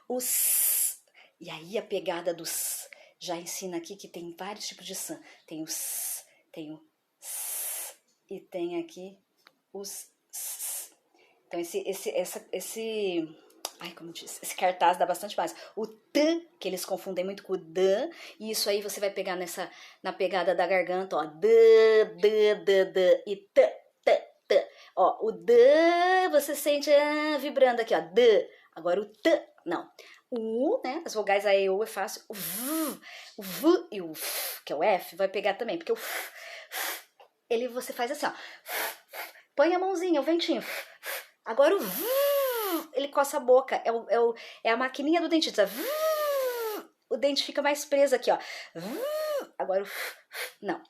O S. E aí a pegada do S já ensina aqui que tem vários tipos de S. Tem o S, tem o S e tem aqui os S. Então esse cartaz dá bastante base. O T, que eles confundem muito com o D, e isso aí você vai pegar na pegada da garganta, ó, D, e T. Ó, o D, você sente vibrando aqui, ó, D. Agora o T, não. O U, né, as vogais A, E, U é fácil. O V e o F, que é o F, vai pegar também, porque o F, você faz assim, ó. Põe a mãozinha, o ventinho. Agora o V, ele coça a boca, é a maquininha do dentista. O dente fica mais preso aqui, ó. Agora o não.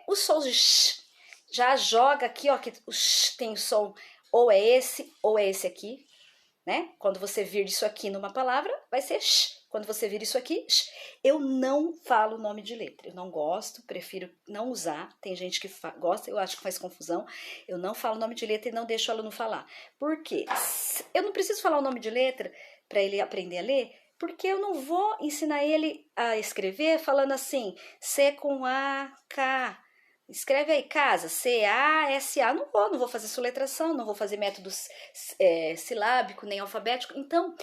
Os sons de sh, já joga aqui, ó, que o sh tem o som ou é esse aqui, né? Quando você vir isso aqui numa palavra, vai ser sh. Quando você vir isso aqui, sh. Eu não falo nome de letra, eu não gosto, prefiro não usar. Tem gente que gosta, eu acho que faz confusão. Eu não falo nome de letra e não deixo o aluno falar. Por quê? Eu não preciso falar o nome de letra para ele aprender a ler, porque eu não vou ensinar ele a escrever falando assim, C com A, K. Escreve aí, casa, C-A-S-A. Não vou fazer soletração, não vou fazer método silábico nem alfabético. Então,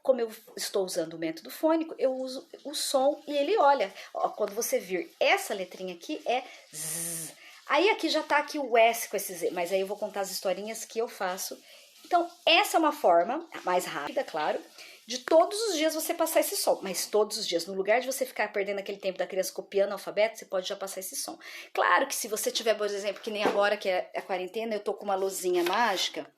como eu estou usando o método fônico, eu uso o som e ele olha. Ó, quando você vir essa letrinha aqui, é Z. Aí aqui já tá aqui o S com esse Z, mas aí eu vou contar as historinhas que eu faço. Então, essa é uma forma mais rápida, claro, de todos os dias você passar esse som. Mas todos os dias, no lugar de você ficar perdendo aquele tempo da criança copiando o alfabeto, você pode já passar esse som. Claro que se você tiver, por exemplo, que nem agora que é a quarentena, eu tô com uma luzinha mágica,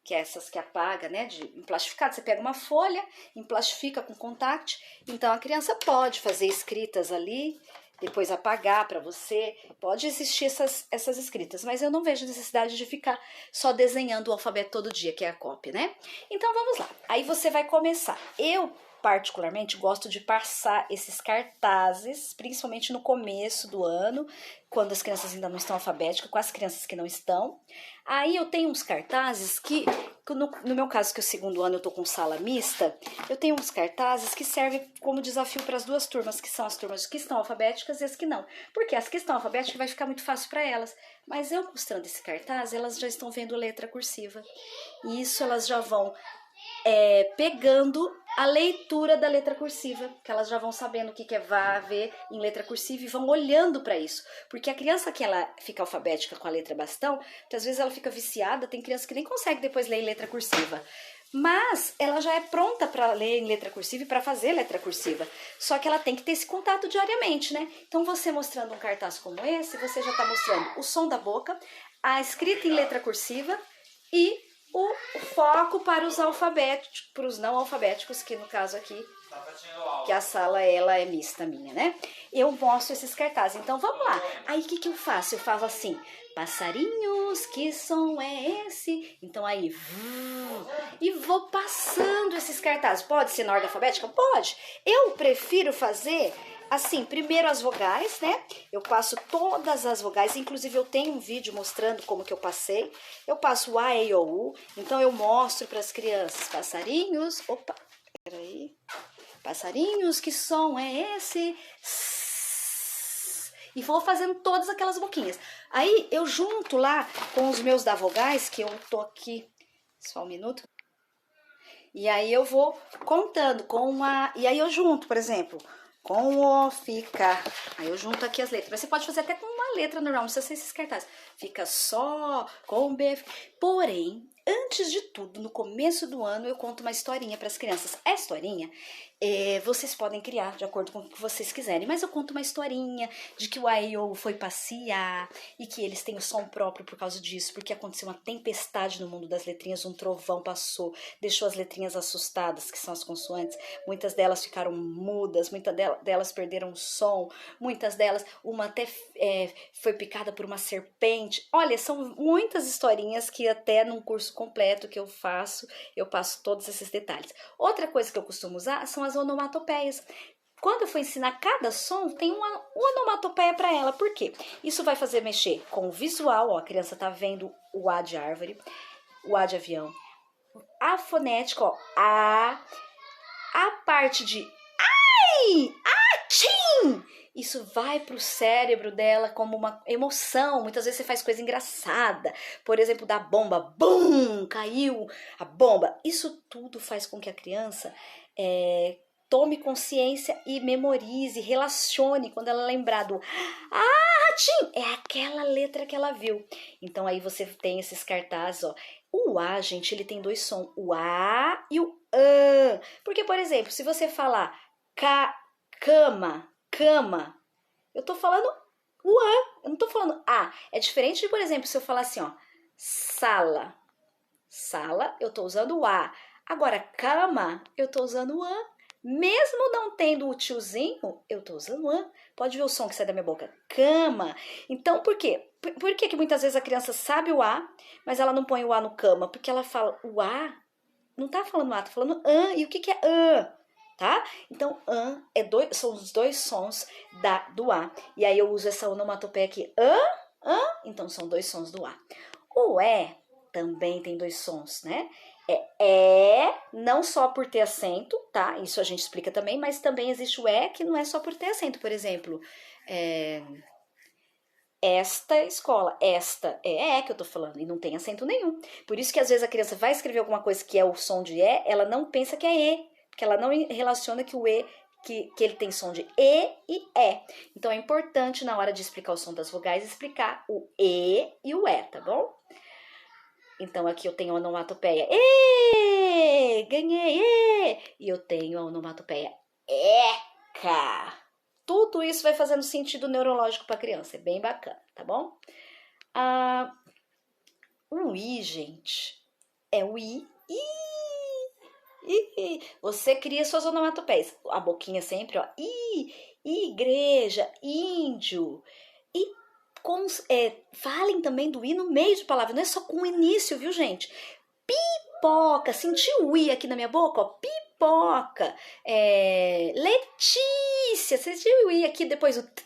que é essas que apaga, né, de emplastificado. Você pega uma folha, emplastifica com contact, então a criança pode fazer escritas ali, depois apagar para você, pode existir essas escritas, mas eu não vejo necessidade de ficar só desenhando o alfabeto todo dia, que é a cópia, né? Então vamos lá, aí você vai começar. Eu particularmente gosto de passar esses cartazes, principalmente no começo do ano, quando as crianças ainda não estão alfabéticas, com as crianças que não estão. Aí eu tenho uns cartazes que no meu caso, que é o segundo ano eu tô com sala mista, eu tenho uns cartazes que servem como desafio para as duas turmas, que são as turmas que estão alfabéticas e as que não. Porque as que estão alfabéticas vai ficar muito fácil para elas. Mas eu mostrando esse cartaz, elas já estão vendo letra cursiva. E isso elas já vão pegando a leitura da letra cursiva, que elas já vão sabendo o que é vá, ver em letra cursiva e vão olhando para isso. Porque a criança que ela fica alfabética com a letra bastão, às vezes ela fica viciada, tem criança que nem consegue depois ler em letra cursiva. Mas ela já é pronta para ler em letra cursiva e para fazer letra cursiva. Só que ela tem que ter esse contato diariamente, né? Então você mostrando um cartaz como esse, você já está mostrando o som da boca, a escrita em letra cursiva e o foco para os alfabéticos, para os não alfabéticos, que no caso aqui, que a sala ela é mista minha, né? Eu mostro esses cartazes. Então vamos lá. Aí o que eu faço? Eu falo assim, passarinhos, que som é esse? Então aí, e vou passando esses cartazes. Pode ser na ordem alfabética? Pode. Eu prefiro fazer assim, primeiro as vogais, né? Eu passo todas as vogais, inclusive eu tenho um vídeo mostrando como que eu passei. Eu passo o A, E, I, O, U, então eu mostro para as crianças, passarinhos, opa, peraí, passarinhos, que som é esse? E vou fazendo todas aquelas boquinhas. Aí eu junto lá com os meus da vogais, que eu tô aqui, só um minuto. E aí eu vou contando com uma, e aí eu junto, por exemplo, com o, fica, aí eu junto aqui as letras. Mas você pode fazer até com uma letra normal, não precisa ser esses cartazes. Fica só, com B. Porém, antes de tudo, no começo do ano, eu conto uma historinha para as crianças. A historinha, vocês podem criar de acordo com o que vocês quiserem, mas eu conto uma historinha de que o Aiô foi passear e que eles têm o som próprio por causa disso, porque aconteceu uma tempestade no mundo das letrinhas, um trovão passou, deixou as letrinhas assustadas, que são as consoantes, muitas delas ficaram mudas, muitas delas perderam o som, muitas delas, uma até foi picada por uma serpente. Olha, são muitas historinhas que até num curso completo que eu passo todos esses detalhes. Outra coisa que eu costumo usar são as onomatopeias. Quando eu for ensinar cada som, tem uma onomatopeia para ela. Por quê? Isso vai fazer mexer com o visual, ó, a criança tá vendo o A de árvore, o A de avião. A fonética, ó, a parte de ai, atim, isso vai pro cérebro dela como uma emoção. Muitas vezes você faz coisa engraçada, por exemplo, da bomba, bum, caiu a bomba. Isso tudo faz com que a criança tome consciência e memorize, relacione quando ela lembrar do ratinho, é aquela letra que ela viu. Então aí você tem esses cartazes, ó. O A, gente, ele tem dois sons, o A e o A. Porque, por exemplo, se você falar cama, eu tô falando o A, eu não tô falando A. É diferente de, por exemplo, se eu falar assim, ó, sala, eu tô usando o A. Agora, cama, eu tô usando o A. Mesmo não tendo o tiozinho, eu tô usando o A. Pode ver o som que sai da minha boca. Cama. Então, por quê? Por que muitas vezes a criança sabe o A, mas ela não põe o A no cama? Porque ela fala, o A não tá falando A, tá falando an. E o que é an? Tá? Então, an são os dois sons do A. E aí eu uso essa onomatopeia aqui. An. Então, são dois sons do A. O também tem dois sons, né? Não só por ter acento, tá? Isso a gente explica também, mas também existe o que não é só por ter acento. Por exemplo, esta escola, esta é que eu tô falando, e não tem acento nenhum. Por isso que às vezes a criança vai escrever alguma coisa que é o som de ela não pensa que é porque ela não relaciona que o que ele tem som de e. Então é importante na hora de explicar o som das vogais, explicar o e o tá bom? Então, aqui eu tenho a onomatopeia ganhei, e eu tenho a onomatopeia eca. Tudo isso vai fazendo sentido neurológico para a criança, é bem bacana, tá bom? O I, gente, é o I. Você cria suas onomatopeias. A boquinha sempre, ó, igreja, índio. E falem também do I no meio de palavra, não é só com o início, viu, gente? Pipoca, sentiu o I aqui na minha boca, ó, pipoca. Letícia, você sentiu o I aqui depois o T?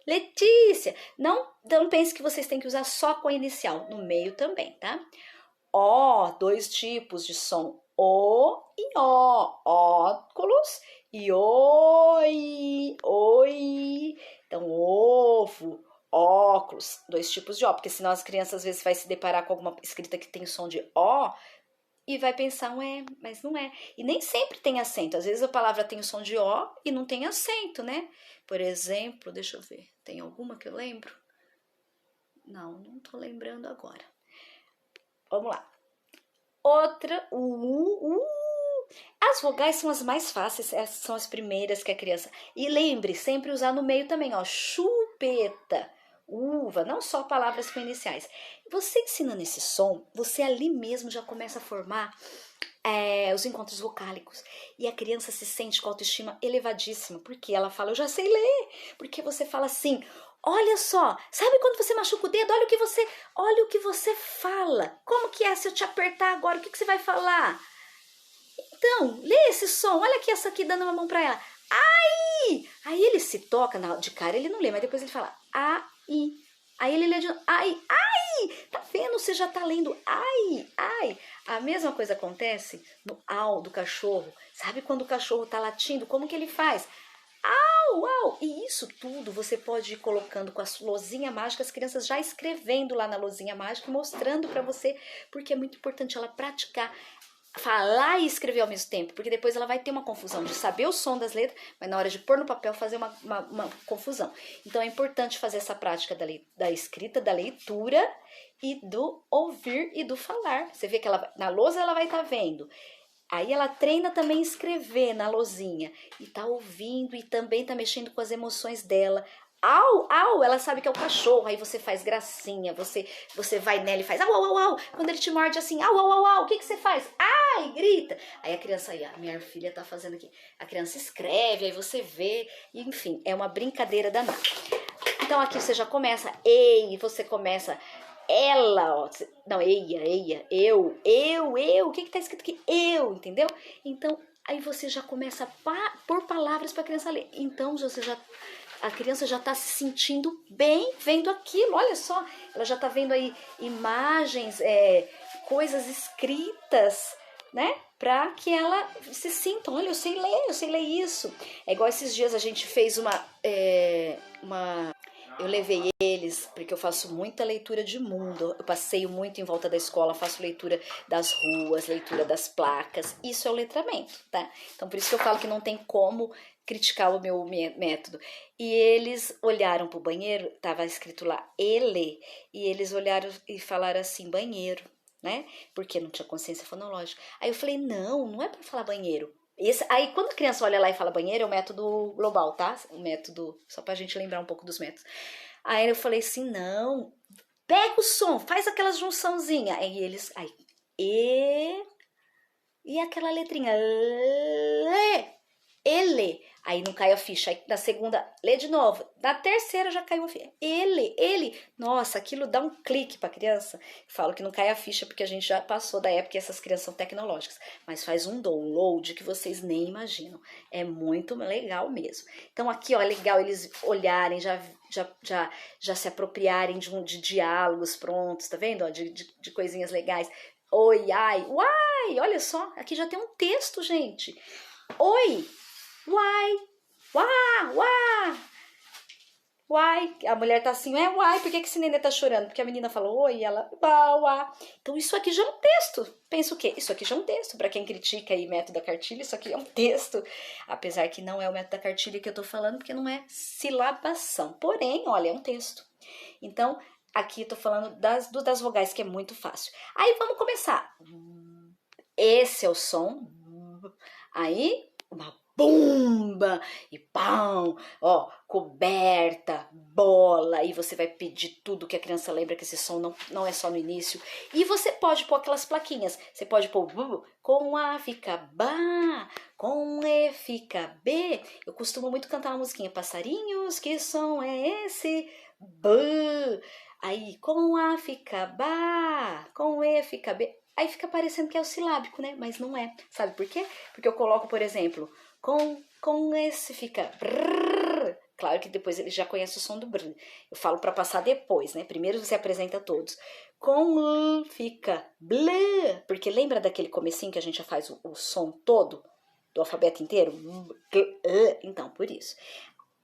Letícia. Não pense que vocês têm que usar só com a inicial, no meio também, tá? Ó, dois tipos de som, O e O, óculos e oi. Então, ovo, óculos, dois tipos de O, porque senão as crianças às vezes vai se deparar com alguma escrita que tem som de O e vai pensar, mas não é. E nem sempre tem acento, às vezes a palavra tem o som de O e não tem acento, né? Por exemplo, deixa eu ver, tem alguma que eu lembro? Não tô lembrando agora. Vamos lá. Outra, As vogais são as mais fáceis, essas são as primeiras que a criança... E lembre, sempre usar no meio também, ó, chupeta, uva, não só palavras com iniciais. Você ensinando esse som, você ali mesmo já começa a formar os encontros vocálicos. E a criança se sente com autoestima elevadíssima, porque ela fala, eu já sei ler. Porque você fala assim, olha só, sabe quando você machuca o dedo? Olha o que você fala. Como que é se eu te apertar agora? O que você vai falar? Então, lê esse som. Olha aqui essa aqui dando uma mão pra ela. Ai! Aí ele se toca, de cara ele não lê, mas depois ele fala ai. Aí ele lê de novo, ai. Tá vendo? Você já tá lendo ai. A mesma coisa acontece no au do cachorro. Sabe quando o cachorro tá latindo? Como que ele faz? Au. E isso tudo você pode ir colocando com a lousinha mágica, as crianças já escrevendo lá na lousinha mágica, mostrando para você, porque é muito importante ela praticar falar e escrever ao mesmo tempo, porque depois ela vai ter uma confusão de saber o som das letras, mas na hora de pôr no papel fazer uma confusão. Então é importante fazer essa prática da escrita, da leitura e do ouvir e do falar. Você vê que ela, na lousa ela vai estar vendo. Aí ela treina também escrever na lousinha e tá ouvindo e também tá mexendo com as emoções dela. Au, ela sabe que é o cachorro, aí você faz gracinha, você vai nela e faz au. Quando ele te morde assim, au, o que você faz? Ai, grita. Aí a criança, aí, a minha filha tá fazendo aqui. A criança escreve, aí você vê, e, enfim, é uma brincadeira danada. Então aqui você já começa, você começa, ela, ó, não, eia, eu, o que tá escrito aqui? Eu, entendeu? Então, aí você já começa a pôr palavras pra criança ler. Então, a criança já está se sentindo bem vendo aquilo, olha só, ela já está vendo aí imagens, coisas escritas, né, para que ela se sinta, olha, eu sei ler isso. É igual esses dias a gente fez eu levei eles, porque eu faço muita leitura de mundo, eu passeio muito em volta da escola, faço leitura das ruas, leitura das placas, isso é o letramento, tá? Então por isso que eu falo que não tem como criticar o meu método. E eles olharam pro banheiro, tava escrito lá, ele, e eles olharam e falaram assim, banheiro, né? Porque não tinha consciência fonológica. Aí eu falei, não é para falar banheiro. Aí quando a criança olha lá e fala banheiro, é o método global, tá? O método, só pra gente lembrar um pouco dos métodos. Aí eu falei assim, não, pega o som, faz aquela junçãozinha. Aí eles, e aquela letrinha, ele. Aí não cai a ficha. Aí na segunda, lê de novo. Na terceira já caiu a ficha. Ele. Nossa, aquilo dá um clique pra criança. Falo que não cai a ficha porque a gente já passou da época que essas crianças são tecnológicas. Mas faz um download que vocês nem imaginam. É muito legal mesmo. Então aqui, ó, é legal eles olharem, já se apropriarem de diálogos prontos, tá vendo? Ó, de coisinhas legais. Oi, ai, uai, olha só. Aqui já tem um texto, gente. Oi. Uai, a mulher tá assim, uai, por que esse nenê tá chorando? Porque a menina falou oi e ela, uá. Então isso aqui já é um texto. Pensa o quê? Isso aqui já é um texto. Pra quem critica aí método da cartilha, isso aqui é um texto. Apesar que não é o método da cartilha que eu tô falando, porque não é silabação. Porém, olha, é um texto. Então, aqui eu tô falando das vogais, que é muito fácil. Aí vamos começar. Esse é o som. Aí, uma bomba e pão, ó, coberta, bola, e você vai pedir tudo que a criança lembra, que esse som não é só no início. E você pode pôr aquelas plaquinhas, você pode pôr com A fica Bá, com E fica B. Eu costumo muito cantar uma musiquinha, passarinhos, que som é esse? Bã. Aí, com A fica Bá, com E fica B. Aí fica parecendo que é o silábico, né? Mas não é. Sabe por quê? Porque eu coloco, por exemplo, com esse fica brrr. Claro que depois ele já conhece o som do brrr. Eu falo para passar depois, né? Primeiro você apresenta todos. Com fica blê. Porque lembra daquele comecinho que a gente já faz o som todo do alfabeto inteiro? Então, por isso.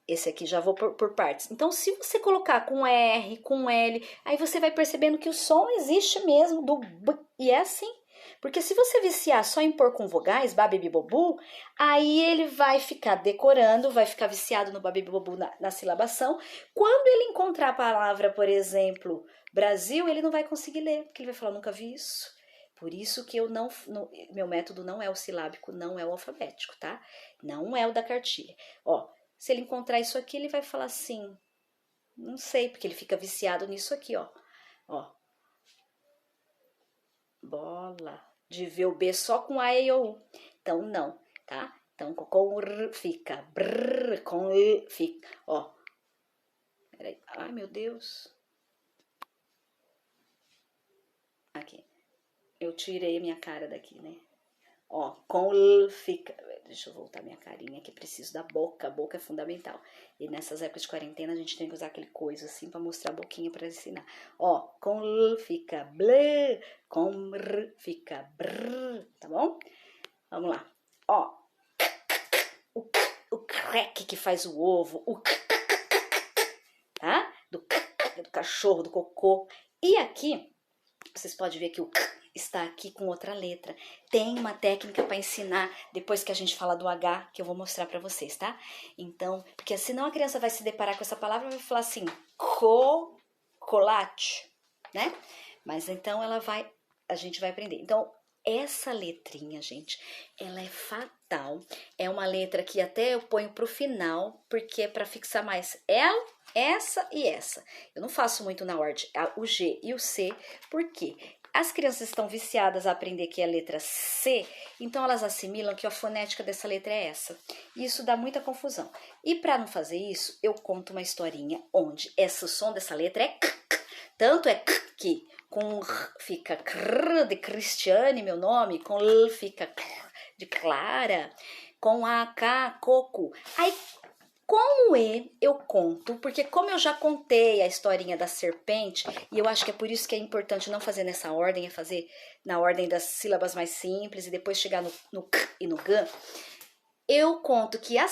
Esse aqui já vou por partes. Então, se você colocar com R, com L, aí você vai percebendo que o som existe mesmo do B. E é assim. Porque se você viciar só em pôr com vogais, babibibobu, aí ele vai ficar decorando, vai ficar viciado no babibibobu na silabação. Quando ele encontrar a palavra, por exemplo, Brasil, ele não vai conseguir ler, porque ele vai falar, nunca vi isso. Por isso que meu método não é o silábico, não é o alfabético, tá? Não é o da cartilha. Ó, se ele encontrar isso aqui, ele vai falar assim, não sei, porque ele fica viciado nisso aqui, ó. Ó. Bola. De ver o B só com A e O U. Então, não, tá? Então, com R fica brrr, com E fica, ó. Peraí. Ai, meu Deus. Aqui. Eu tirei a minha cara daqui, né? Ó, com L fica... Deixa eu voltar minha carinha que preciso da boca. A boca é fundamental. E nessas épocas de quarentena a gente tem que usar aquele coisa assim pra mostrar a boquinha pra ensinar. Ó, com L fica blê, com R fica brrr, tá bom? Vamos lá. Ó, o crack que faz o ovo, o tá? Do cachorro, do cocô. E aqui Vocês podem ver que o K está aqui com outra letra. Tem uma técnica para ensinar depois que a gente fala do H, que eu vou mostrar para vocês, tá? Então, porque senão a criança vai se deparar com essa palavra e vai falar assim, chocolate, né? Mas então a gente vai aprender. Então, essa letrinha, gente, ela é fatal. É uma letra que até eu ponho pro final, porque é para fixar mais ela, essa e essa. Eu não faço muito na ordem, o G e o C, porque as crianças estão viciadas a aprender que é a letra C, então elas assimilam que a fonética dessa letra é essa. E isso dá muita confusão. E para não fazer isso, eu conto uma historinha onde o som dessa letra é K. Tanto é K que com R fica CR de Cristiane, meu nome, com L fica CR de Clara, com A, K, Coco. Aí, com o E, eu conto, porque como eu já contei a historinha da serpente, e eu acho que é por isso que é importante não fazer nessa ordem, é fazer na ordem das sílabas mais simples, e depois chegar no K e no G, eu conto que a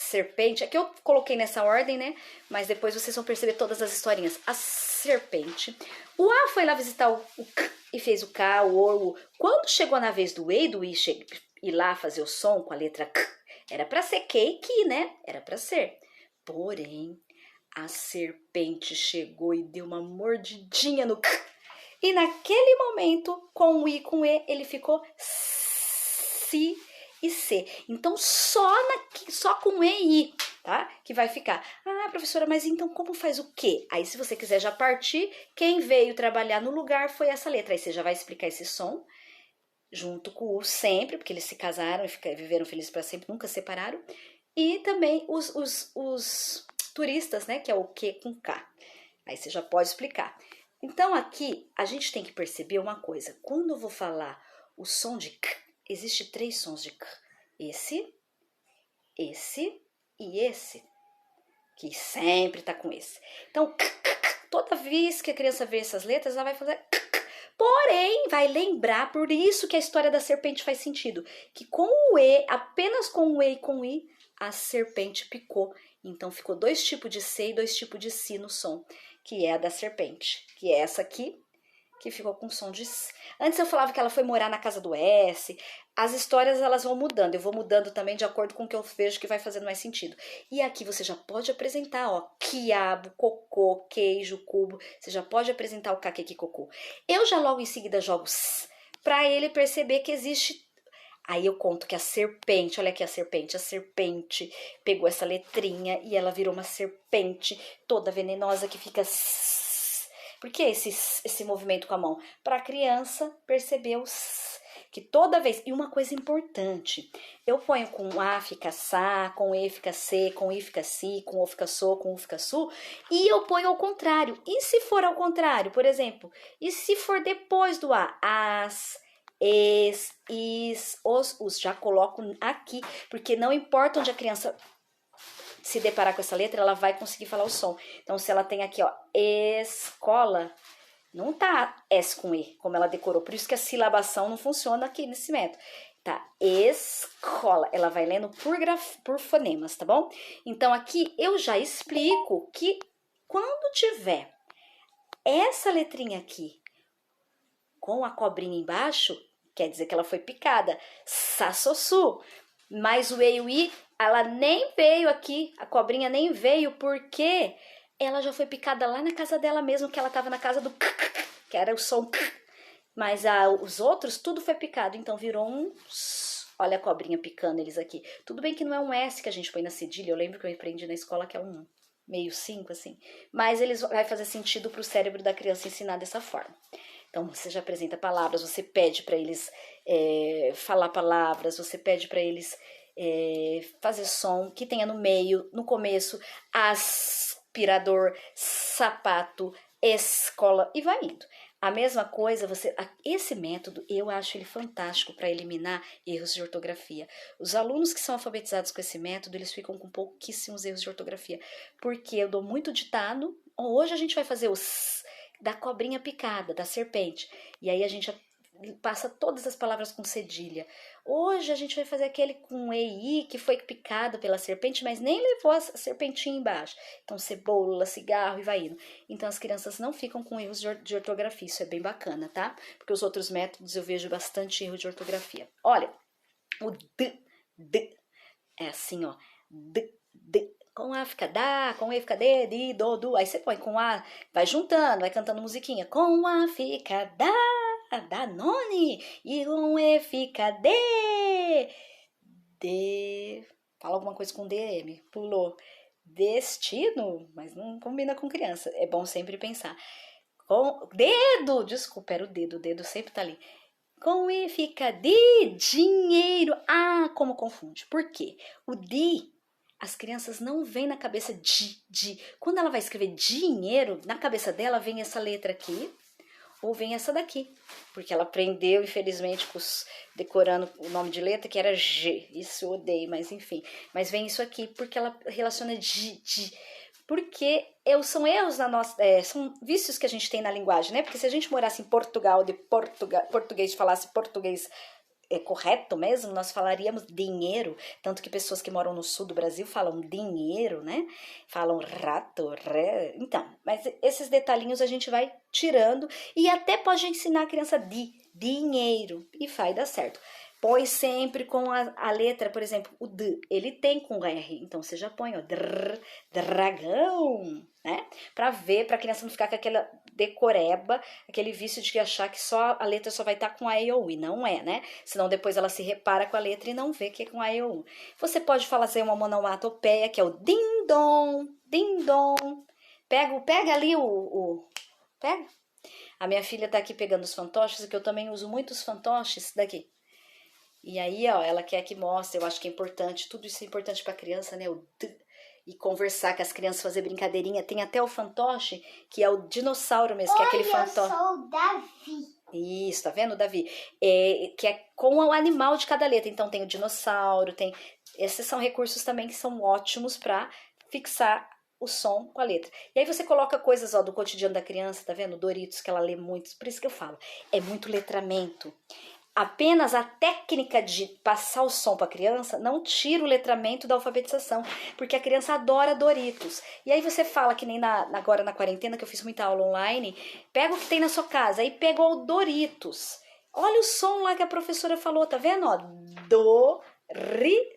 serpente, aqui eu coloquei nessa ordem, né? Mas depois vocês vão perceber todas as historinhas. A serpente. O A foi lá visitar o K e fez o K, o O, o. Quando chegou na vez do E e do I ir lá fazer o som com a letra K, era para ser Q e Ki, né? Era para ser. Porém, a serpente chegou e deu uma mordidinha no K. E naquele momento, com o I e com o E, ele ficou Si e C. Então, só com E e I, tá? Que vai ficar. Ah, professora, mas então como faz o quê? Aí, se você quiser já partir, quem veio trabalhar no lugar foi essa letra. Aí você já vai explicar esse som, junto com o sempre, porque eles se casaram e viveram felizes para sempre, nunca separaram. E também os turistas, né? Que é o Q com K. Aí você já pode explicar. Então, aqui, a gente tem que perceber uma coisa. Quando eu vou falar o som de K, existe 3 sons de K. Esse e esse. Que sempre tá com esse. Então, K, K, K, toda vez que a criança vê essas letras, ela vai fazer K, K. Porém, vai lembrar, por isso que a história da serpente faz sentido. Que com o E, apenas com o E e com o I, a serpente picou. Então, ficou 2 tipos de C e 2 tipos de Si no som. Que é a da serpente. Que é essa aqui, que ficou com som de S. Antes eu falava que ela foi morar na casa do S. As histórias, elas vão mudando. Eu vou mudando também de acordo com o que eu vejo que vai fazendo mais sentido. E aqui você já pode apresentar, ó, quiabo, cocô, queijo, cubo. Você já pode apresentar o caqueque cocô. Eu já logo em seguida jogo S, para ele perceber que existe. Aí eu conto que a serpente, olha aqui a serpente pegou essa letrinha e ela virou uma serpente toda venenosa que fica... Por que esse movimento com a mão? Para a criança perceber que toda vez... E uma coisa importante, eu ponho com A fica Sá, com E fica C, com I fica Si, com O fica So, com U fica Su, e eu ponho ao contrário. E se for ao contrário, por exemplo, e se for depois do A? As, es, is, os, já coloco aqui, porque não importa onde a criança se deparar com essa letra, ela vai conseguir falar o som. Então, se ela tem aqui, ó, escola, não tá S com E, como ela decorou. Por isso que a silabação não funciona aqui nesse método. Tá, escola. Ela vai lendo por fonemas, tá bom? Então, aqui eu já explico que quando tiver essa letrinha aqui com a cobrinha embaixo, quer dizer que ela foi picada. Sassossu. Mas o E e o I, ela nem veio aqui, a cobrinha nem veio, porque ela já foi picada lá na casa dela mesmo, que ela estava na casa do K, que era o som K. Mas os outros, tudo foi picado, então virou um... Olha a cobrinha picando eles aqui. Tudo bem que não é um S que a gente põe na cedilha, eu lembro que eu aprendi na escola que é um meio 5, assim. Mas eles vai fazer sentido para o cérebro da criança ensinar dessa forma. Então, você já apresenta palavras, você pede para eles falar palavras, você pede para eles fazer som, que tenha no meio, no começo, aspirador, sapato, escola, e vai indo. A mesma coisa, esse método, eu acho ele fantástico para eliminar erros de ortografia. Os alunos que são alfabetizados com esse método, eles ficam com pouquíssimos erros de ortografia, porque eu dou muito ditado. Hoje a gente vai fazer os da cobrinha picada, da serpente. E aí a gente passa todas as palavras com cedilha. Hoje a gente vai fazer aquele com EI, que foi picado pela serpente, mas nem levou a serpentinha embaixo. Então, cebola, cigarro e vai indo. Então, as crianças não ficam com erros de ortografia. Isso é bem bacana, tá? Porque os outros métodos eu vejo bastante erro de ortografia. Olha, o d, é assim, ó. D. Com A fica dá, com E fica D, di, do, du. Aí você põe com A, vai juntando, vai cantando musiquinha. Com A fica dá, Danone. E com E fica D. Fala alguma coisa com DM, pulou. Destino, mas não combina com criança. É bom sempre pensar. Com dedo, desculpa, era o dedo sempre tá ali. Com E fica de dinheiro. Ah, como confunde. Por quê? O de, as crianças não veem na cabeça de. Quando ela vai escrever dinheiro, na cabeça dela vem essa letra aqui ou vem essa daqui. Porque ela aprendeu, infelizmente, decorando o nome de letra, que era G. Isso eu odeio, mas enfim. Mas vem isso aqui, porque ela relaciona de. Porque são erros na nossa. São vícios que a gente tem na linguagem, né? Porque se a gente morasse em Portugal, português falasse português correto mesmo, nós falaríamos dinheiro, tanto que pessoas que moram no sul do Brasil falam dinheiro, né? Falam rato, então, mas esses detalhinhos a gente vai tirando e até pode ensinar a criança dinheiro e vai dar certo. Põe sempre com a letra, por exemplo, o D, ele tem com R, então você já põe, ó, dragão, né? Pra ver, pra criança não ficar com aquela decoreba, aquele vício de achar que só a letra só vai estar com A, E ou I, não é, né? Senão depois ela se repara com a letra e não vê que é com A, E ou U. Você pode fazer uma monomatopeia, que é o ding-dong, ding-dong. Pega ali pega. A minha filha tá aqui pegando os fantoches, que eu também uso muitos fantoches daqui. E aí, ó, ela quer que mostre, eu acho que é importante, tudo isso é importante pra criança, né? E conversar com as crianças, fazer brincadeirinha. Tem até o fantoche, que é o dinossauro mesmo, que é aquele fantoche. Eu sou o Davi. Isso, tá vendo, Davi? Que é com o animal de cada letra. Então tem o dinossauro, esses são recursos também que são ótimos pra fixar o som com a letra. E aí você coloca coisas, ó, do cotidiano da criança, tá vendo? Doritos, que ela lê muito, por isso que eu falo. É muito letramento. Apenas a técnica de passar o som para a criança não tira o letramento da alfabetização, porque a criança adora Doritos. E aí você fala, que nem agora na quarentena, que eu fiz muita aula online, pega o que tem na sua casa, aí pegou o Doritos. Olha o som lá que a professora falou, tá vendo? Ó, Doritos.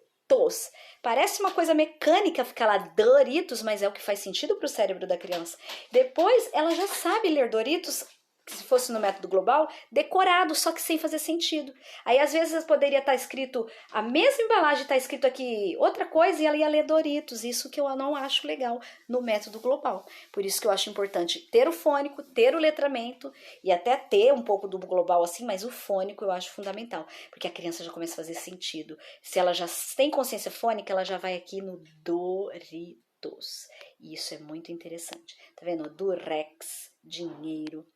Parece uma coisa mecânica ficar lá Doritos, mas é o que faz sentido para o cérebro da criança. Depois ela já sabe ler Doritos, se fosse no método global, decorado, só que sem fazer sentido. Aí às vezes poderia estar escrito, a mesma embalagem está escrito aqui outra coisa e ela ia ler Doritos, isso que eu não acho legal no método global. Por isso que eu acho importante ter o fônico, ter o letramento e até ter um pouco do global assim, mas o fônico eu acho fundamental, porque a criança já começa a fazer sentido. Se ela já tem consciência fônica, ela já vai aqui no Doritos. E isso é muito interessante. Tá vendo? Durex, dinheiro.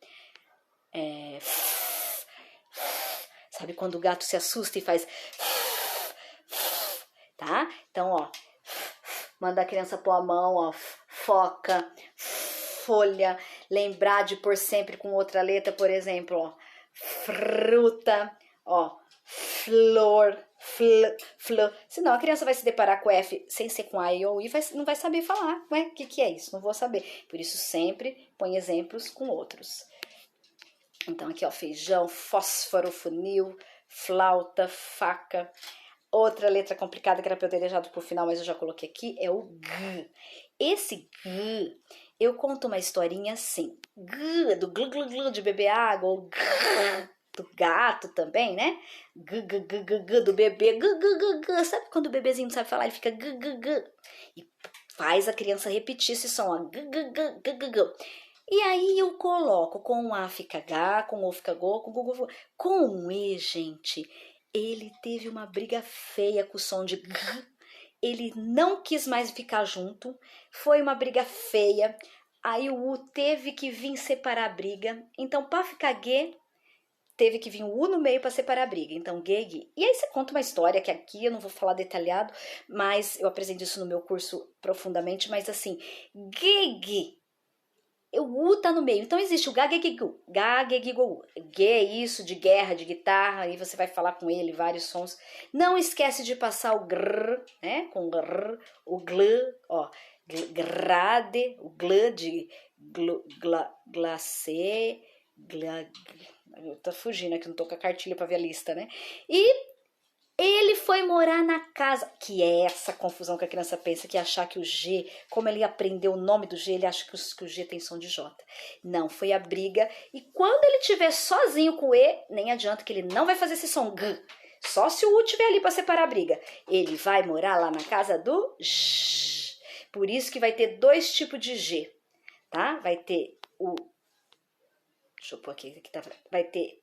Sabe quando o gato se assusta e faz, tá? Então, ó, manda a criança pôr a mão, ó, foca, folha, lembrar de pôr sempre com outra letra, por exemplo, ó, fruta, ó, flor, flor. Senão a criança vai se deparar com F sem ser com A, I ou I, não vai saber falar. Ué, o que é isso? Não vou saber. Por isso sempre põe exemplos com outros. Então aqui, ó, feijão, fósforo, funil, flauta, faca. Outra letra complicada que era pra eu ter deixado pro final, mas eu já coloquei aqui, é o G. Esse G, eu conto uma historinha assim. G, do glu glu glu de beber água, ou G, do gato também, né? G, G, G, G, G, do bebê, G, G, G, G. Sabe quando o bebezinho não sabe falar, ele fica G, G, G. E faz a criança repetir esse som, ó, G, G, G, G, G, G. E aí eu coloco com A fica H, com O fica Go, com Google. Com E, gente, ele teve uma briga feia com o som de G. Ele não quis mais ficar junto. Foi uma briga feia. Aí o U teve que vir separar a briga. Então, para ficar G, teve que vir o U no meio para separar a briga. Então, G. E aí você conta uma história que aqui eu não vou falar detalhado, mas eu apresento isso no meu curso profundamente. Mas assim, G. o U tá no meio. Então existe o gagegigu, gagegigu. G é isso, de guerra, de guitarra, aí você vai falar com ele vários sons. Não esquece de passar o grr, né? Com grr, o gl, ó, grade, o gl de glacê, eu tô fugindo aqui, não tô com a cartilha pra ver a lista, né? E ele foi morar na casa, que é essa confusão que a criança pensa, que é achar que o G, como ele aprendeu o nome do G, ele acha que o G tem som de J. Não, foi a briga. E quando ele estiver sozinho com o E, nem adianta que ele não vai fazer esse som G. Só se o U estiver ali para separar a briga. Ele vai morar lá na casa do G. Por isso que vai ter dois tipos de G, tá? Vai ter o... Deixa eu pôr aqui, vai ter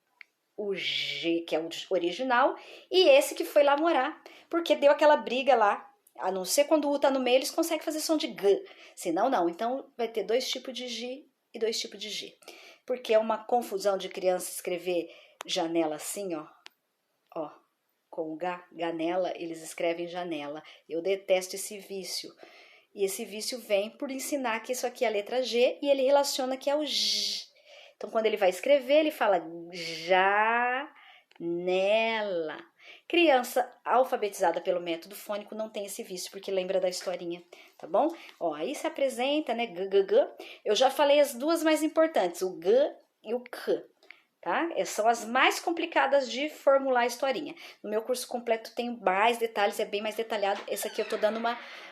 o G, que é o original, e esse que foi lá morar, porque deu aquela briga lá. A não ser quando o U tá no meio, eles conseguem fazer som de G. Senão, não. Então, vai ter dois tipos de G e dois tipos de G. Porque é uma confusão de criança escrever janela assim, ó. Ó, com o ganela, eles escrevem janela. Eu detesto esse vício. E esse vício vem por ensinar que isso aqui é a letra G e ele relaciona que é o J. Então, quando ele vai escrever, ele fala janela. Criança alfabetizada pelo método fônico não tem esse vício, porque lembra da historinha, tá bom? Ó, aí se apresenta, né? G, G, G. Eu já falei as duas mais importantes, o G e o K, tá? São as mais complicadas de formular a historinha. No meu curso completo tem mais detalhes, é bem mais detalhado. Esse aqui eu tô dando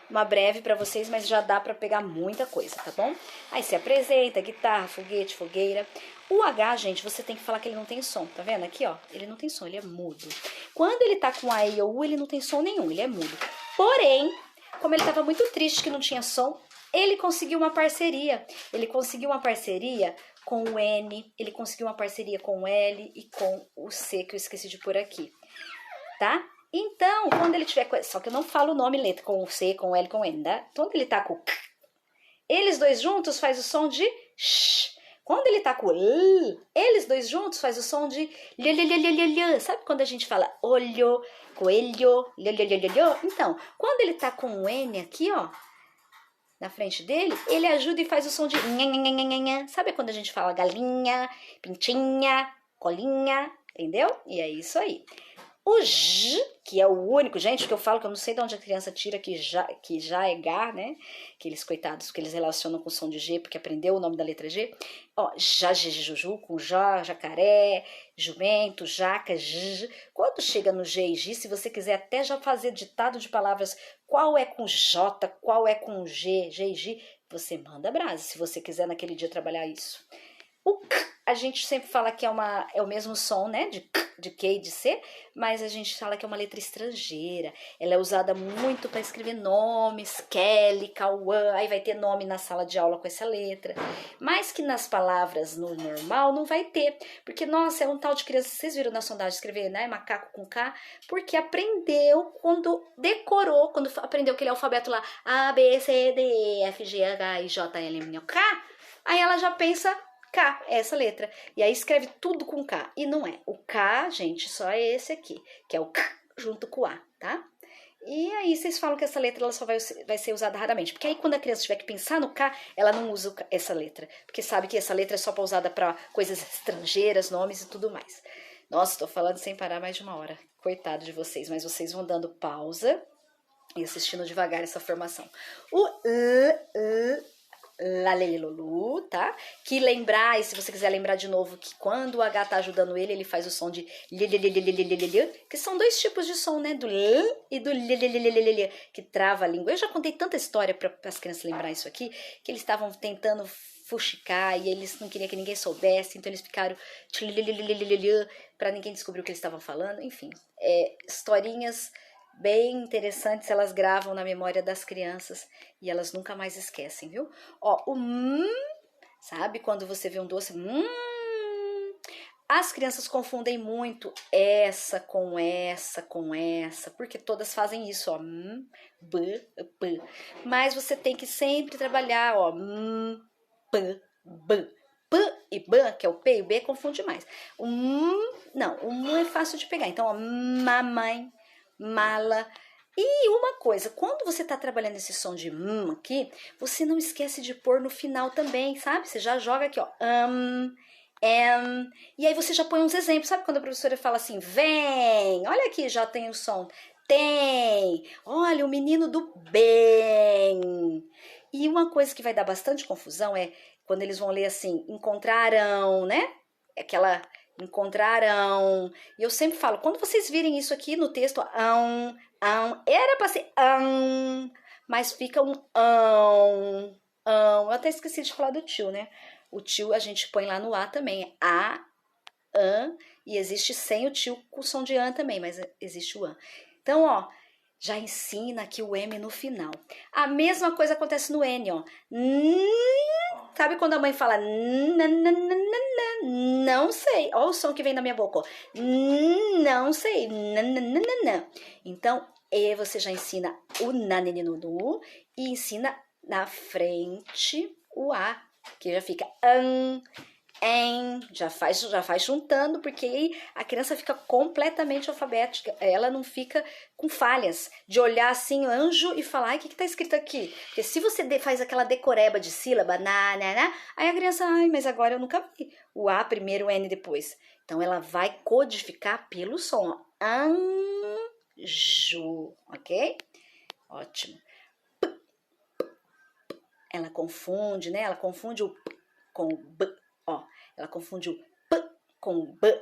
uma breve para vocês, mas já dá para pegar muita coisa, tá bom? Aí se apresenta, guitarra, foguete, fogueira. O H, gente, você tem que falar que ele não tem som, tá vendo? Aqui, ó, ele não tem som, ele é mudo. Quando ele tá com A, E ou U, ele não tem som nenhum, ele é mudo. Porém, como ele tava muito triste que não tinha som, ele conseguiu uma parceria. Ele conseguiu uma parceria com o N, ele conseguiu uma parceria com o L e com o C, que eu esqueci de pôr aqui, tá? Então, quando ele tiver... Só que eu não falo o nome letra com o C, com o L, com o N, tá? Então, quando ele tá com o K, eles dois juntos faz o som de Sh. Quando ele tá com o L, eles dois juntos faz o som de Lh. Sabe quando a gente fala olho, coelho, Lh. Então, quando ele tá com o N aqui, ó, na frente dele, ele ajuda e faz o som de nhanhanhanhanhanhan. Sabe quando a gente fala galinha, pintinha, colinha, entendeu? E é isso aí. O J, que é o único, gente, que eu falo que eu não sei de onde a criança tira que já é G, né? Aqueles coitados que eles relacionam com o som de G, porque aprendeu o nome da letra G. Ó, juju, com já, jacaré, jumento, jaca, j. Quando chega no G e G, se você quiser até já fazer ditado de palavras, qual é com J, qual é com G, G e G, você manda brasa, se você quiser naquele dia trabalhar isso. O K, a gente sempre fala que é o mesmo som, né, de K, de Q e de C, mas a gente fala que é uma letra estrangeira. Ela é usada muito para escrever nomes, Kelly, Cauã, aí vai ter nome na sala de aula com essa letra. Mas que nas palavras no normal não vai ter, porque, nossa, é um tal de criança, vocês viram na sondagem escrever, né, macaco com K, porque aprendeu quando decorou, quando aprendeu aquele alfabeto lá, A, B, C, D, E, F, G, H, I, J, L, M, N, K, aí ela já pensa... K, é essa letra. E aí escreve tudo com K. E não é. O K, gente, só é esse aqui, que é o K junto com o A, tá? E aí vocês falam que essa letra ela só vai ser usada raramente. Porque aí quando a criança tiver que pensar no K, ela não usa essa letra. Porque sabe que essa letra é só usada para coisas estrangeiras, nomes e tudo mais. Nossa, tô falando sem parar mais de uma hora. Coitado de vocês, mas vocês vão dando pausa e assistindo devagar essa formação. O lalelilolu, tá? Que lembrar, e se você quiser lembrar de novo, que quando o H tá ajudando ele, ele faz o som de lelelelelelelele, que são dois tipos de som, né? Do l e do lelelelelele, que trava a língua. Eu já contei tanta história para as crianças lembrar isso aqui, que eles estavam tentando fuxicar e eles não queriam que ninguém soubesse, então eles ficaram para ninguém descobrir o que eles estavam falando. Enfim, historinhas bem interessantes, elas gravam na memória das crianças e elas nunca mais esquecem, viu? Ó, o sabe quando você vê um doce, as crianças confundem muito essa com essa, porque todas fazem isso, ó, b, p. Mas você tem que sempre trabalhar, ó, p, b. P e B, que é o P e o B, confunde mais. Não, o é fácil de pegar. Então, ó, mamãe, mala, E uma coisa, quando você tá trabalhando esse som de aqui, você não esquece de pôr no final também, sabe? Você já joga aqui, ó, e aí você já põe uns exemplos, sabe quando a professora fala assim, vem, olha aqui, já tem o som, tem, olha, o menino do bem. E uma coisa que vai dar bastante confusão é quando eles vão ler assim, encontrarão, né? Aquela encontrarão. E eu sempre falo, quando vocês virem isso aqui no texto, era pra ser mas fica um eu até esqueci de falar do tio, né? O tio a gente põe lá no A também, e existe sem o tio com o som de também, mas existe o Então, ó, já ensina aqui o M no final. A mesma coisa acontece no N, ó. Sabe quando a mãe fala não sei. Olha o som que vem da minha boca, ó. Não sei. Então, você já ensina o naneninu e ensina na frente o A, que já fica já faz juntando, porque aí a criança fica completamente alfabética, ela não fica com falhas, de olhar assim, anjo, e falar, ai, o que tá escrito aqui? Porque se você faz aquela decoreba de sílaba, aí a criança, ai, mas agora eu nunca vi o A primeiro, o N depois. Então ela vai codificar pelo som, anjo, ok? Ótimo. Ela confunde, né? Ela confunde o P com o B, ó. Ela confunde o P com o B.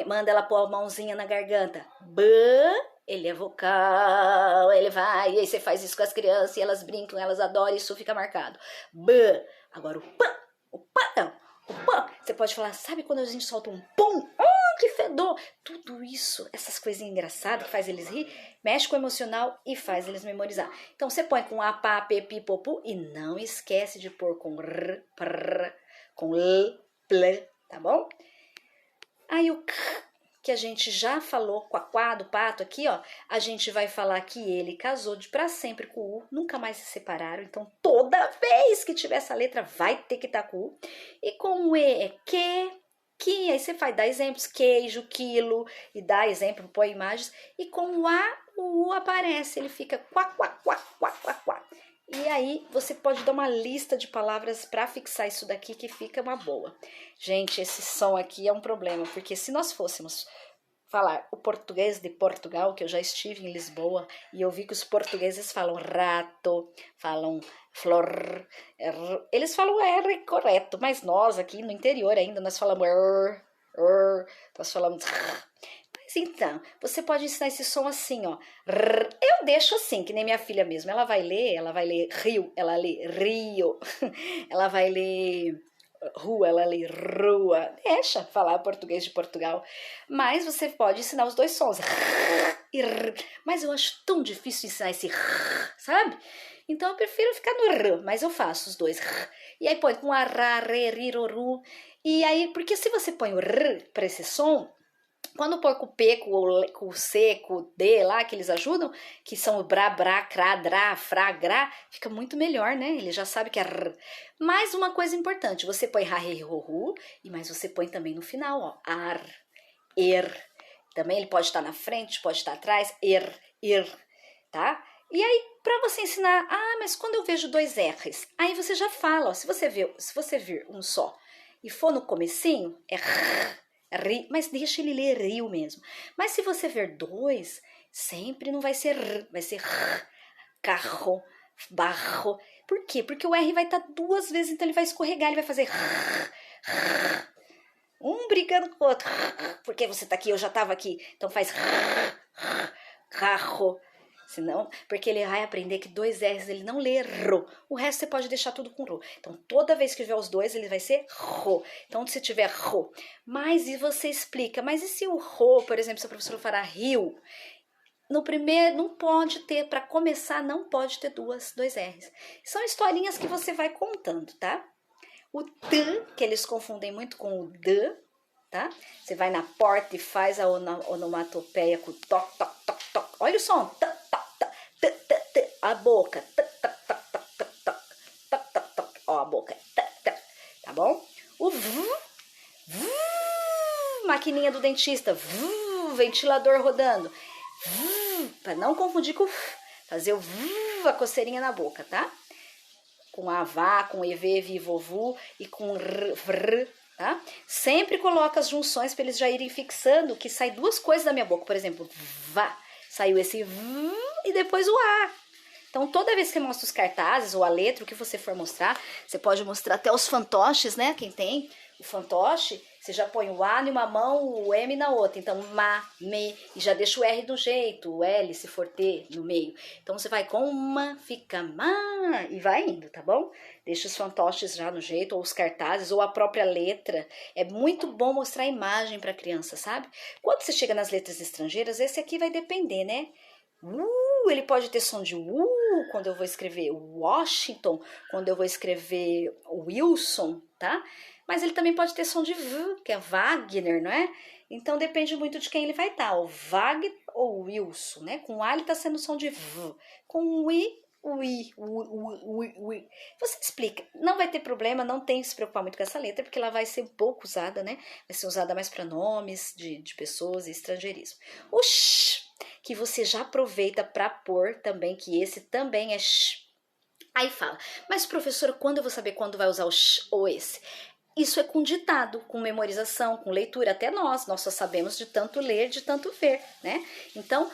Manda ela pôr a mãozinha na garganta. B, ele é vocal, ele vai. E aí você faz isso com as crianças e elas brincam, elas adoram, isso fica marcado. B. Agora o P não. O P, você pode falar, sabe quando a gente solta um pum? Que fedor! Tudo isso, essas coisinhas engraçadas que faz eles rir, mexe com o emocional e faz eles memorizar. Então você põe com a, pá, pe, pi, popu e não esquece de pôr com r, prr, com l, pl, tá bom? Aí o k, que a gente já falou com a quá do pato aqui, ó, a gente vai falar que ele casou de pra sempre com o U, nunca mais se separaram, então toda vez que tiver essa letra vai ter que estar com o U. E com o E é que, aí você vai dar exemplos, queijo, quilo, e dá exemplo, põe imagens, e com o A, o U aparece, ele fica quá, quá, quá, quá, quá, quá. E aí você pode dar uma lista de palavras para fixar isso daqui que fica uma boa. Gente, esse som aqui é um problema, porque se nós fôssemos falar o português de Portugal, que eu já estive em Lisboa, e eu vi que os portugueses falam rato, falam flor, eles falam R correto, mas nós aqui no interior ainda, nós falamos nós falamos Mas então, você pode ensinar esse som assim, ó, eu deixo assim, que nem minha filha mesmo, ela vai ler rio, ela lê rio, ela vai ler rua, ela lê rua, deixa falar português de Portugal, mas você pode ensinar os dois sons, mas eu acho tão difícil ensinar esse, sabe? Então eu prefiro ficar no r, mas eu faço os dois, e aí põe com a ra, re, ri, ro, ru, e aí, porque se você põe o r para esse som, quando põe com o P, com o C, com o D lá, que eles ajudam, que são o bra, bra, cra, dra, fra, gra, fica muito melhor, né? Ele já sabe que é r. Mais uma coisa importante, você põe ra, re, ro, ru, mas você põe também no final, ó, ar, Também ele pode estar na frente, pode estar atrás, ir, tá? E aí, para você ensinar, mas quando eu vejo dois R's, aí você já fala, ó, se você vir um só e for no comecinho, é ri, mas deixa ele ler rio mesmo. Mas se você ver dois, sempre não vai ser r, vai ser carro, barro. Por quê? Porque o R vai estar duas vezes, então ele vai escorregar, ele vai fazer um brigando com o outro, porque você tá aqui, eu já tava aqui, então faz carro. Senão, porque ele vai aprender que dois R's ele não lê ro. O resto você pode deixar tudo com ro. Então, toda vez que tiver os dois, ele vai ser ro. Então, se tiver ro. Mas e você explica, mas e se o ro, por exemplo, se a professora falar rio, no primeiro, não pode ter, para começar, não pode ter dois R's. São historinhas que você vai contando, tá? O t, que eles confundem muito com o d, tá? Você vai na porta e faz a onomatopeia com toc, toc, toc, toc. Olha o som, a boca, ó a boca, tá bom? O maquininha do dentista, ventilador rodando, para não confundir com fazer o a coceirinha na boca, tá? Com a vá, com EV, vivovu e com r, tá? Sempre coloca as junções para eles já irem fixando que sai duas coisas da minha boca. Por exemplo, vá, saiu esse v e depois o a. Então, toda vez que você mostra os cartazes ou a letra, o que você for mostrar, você pode mostrar até os fantoches, né? Quem tem o fantoche, você já põe o A em uma mão, o M na outra. Então, ma, me, e já deixa o R do jeito, o L, se for T, no meio. Então, você vai com uma, fica ma, e vai indo, tá bom? Deixa os fantoches já no jeito, ou os cartazes, ou a própria letra. É muito bom mostrar a imagem para a criança, sabe? Quando você chega nas letras estrangeiras, esse aqui vai depender, né? Ele pode ter som de quando eu vou escrever Washington, quando eu vou escrever Wilson, tá? Mas ele também pode ter som de V, que é Wagner, não é? Então depende muito de quem ele vai estar, o Wagner ou Wilson, né? Com A ele tá sendo som de V, com o I. Você explica, não vai ter problema, não tem que se preocupar muito com essa letra, porque ela vai ser pouco usada, né? Vai ser usada mais para nomes de pessoas e estrangeirismo. O sh, que você já aproveita para pôr também, que esse também é sh. Aí fala, mas professora, quando eu vou saber quando vai usar o sh ou esse? Isso é com ditado, com memorização, com leitura, até nós só sabemos de tanto ler, de tanto ver, né? Então,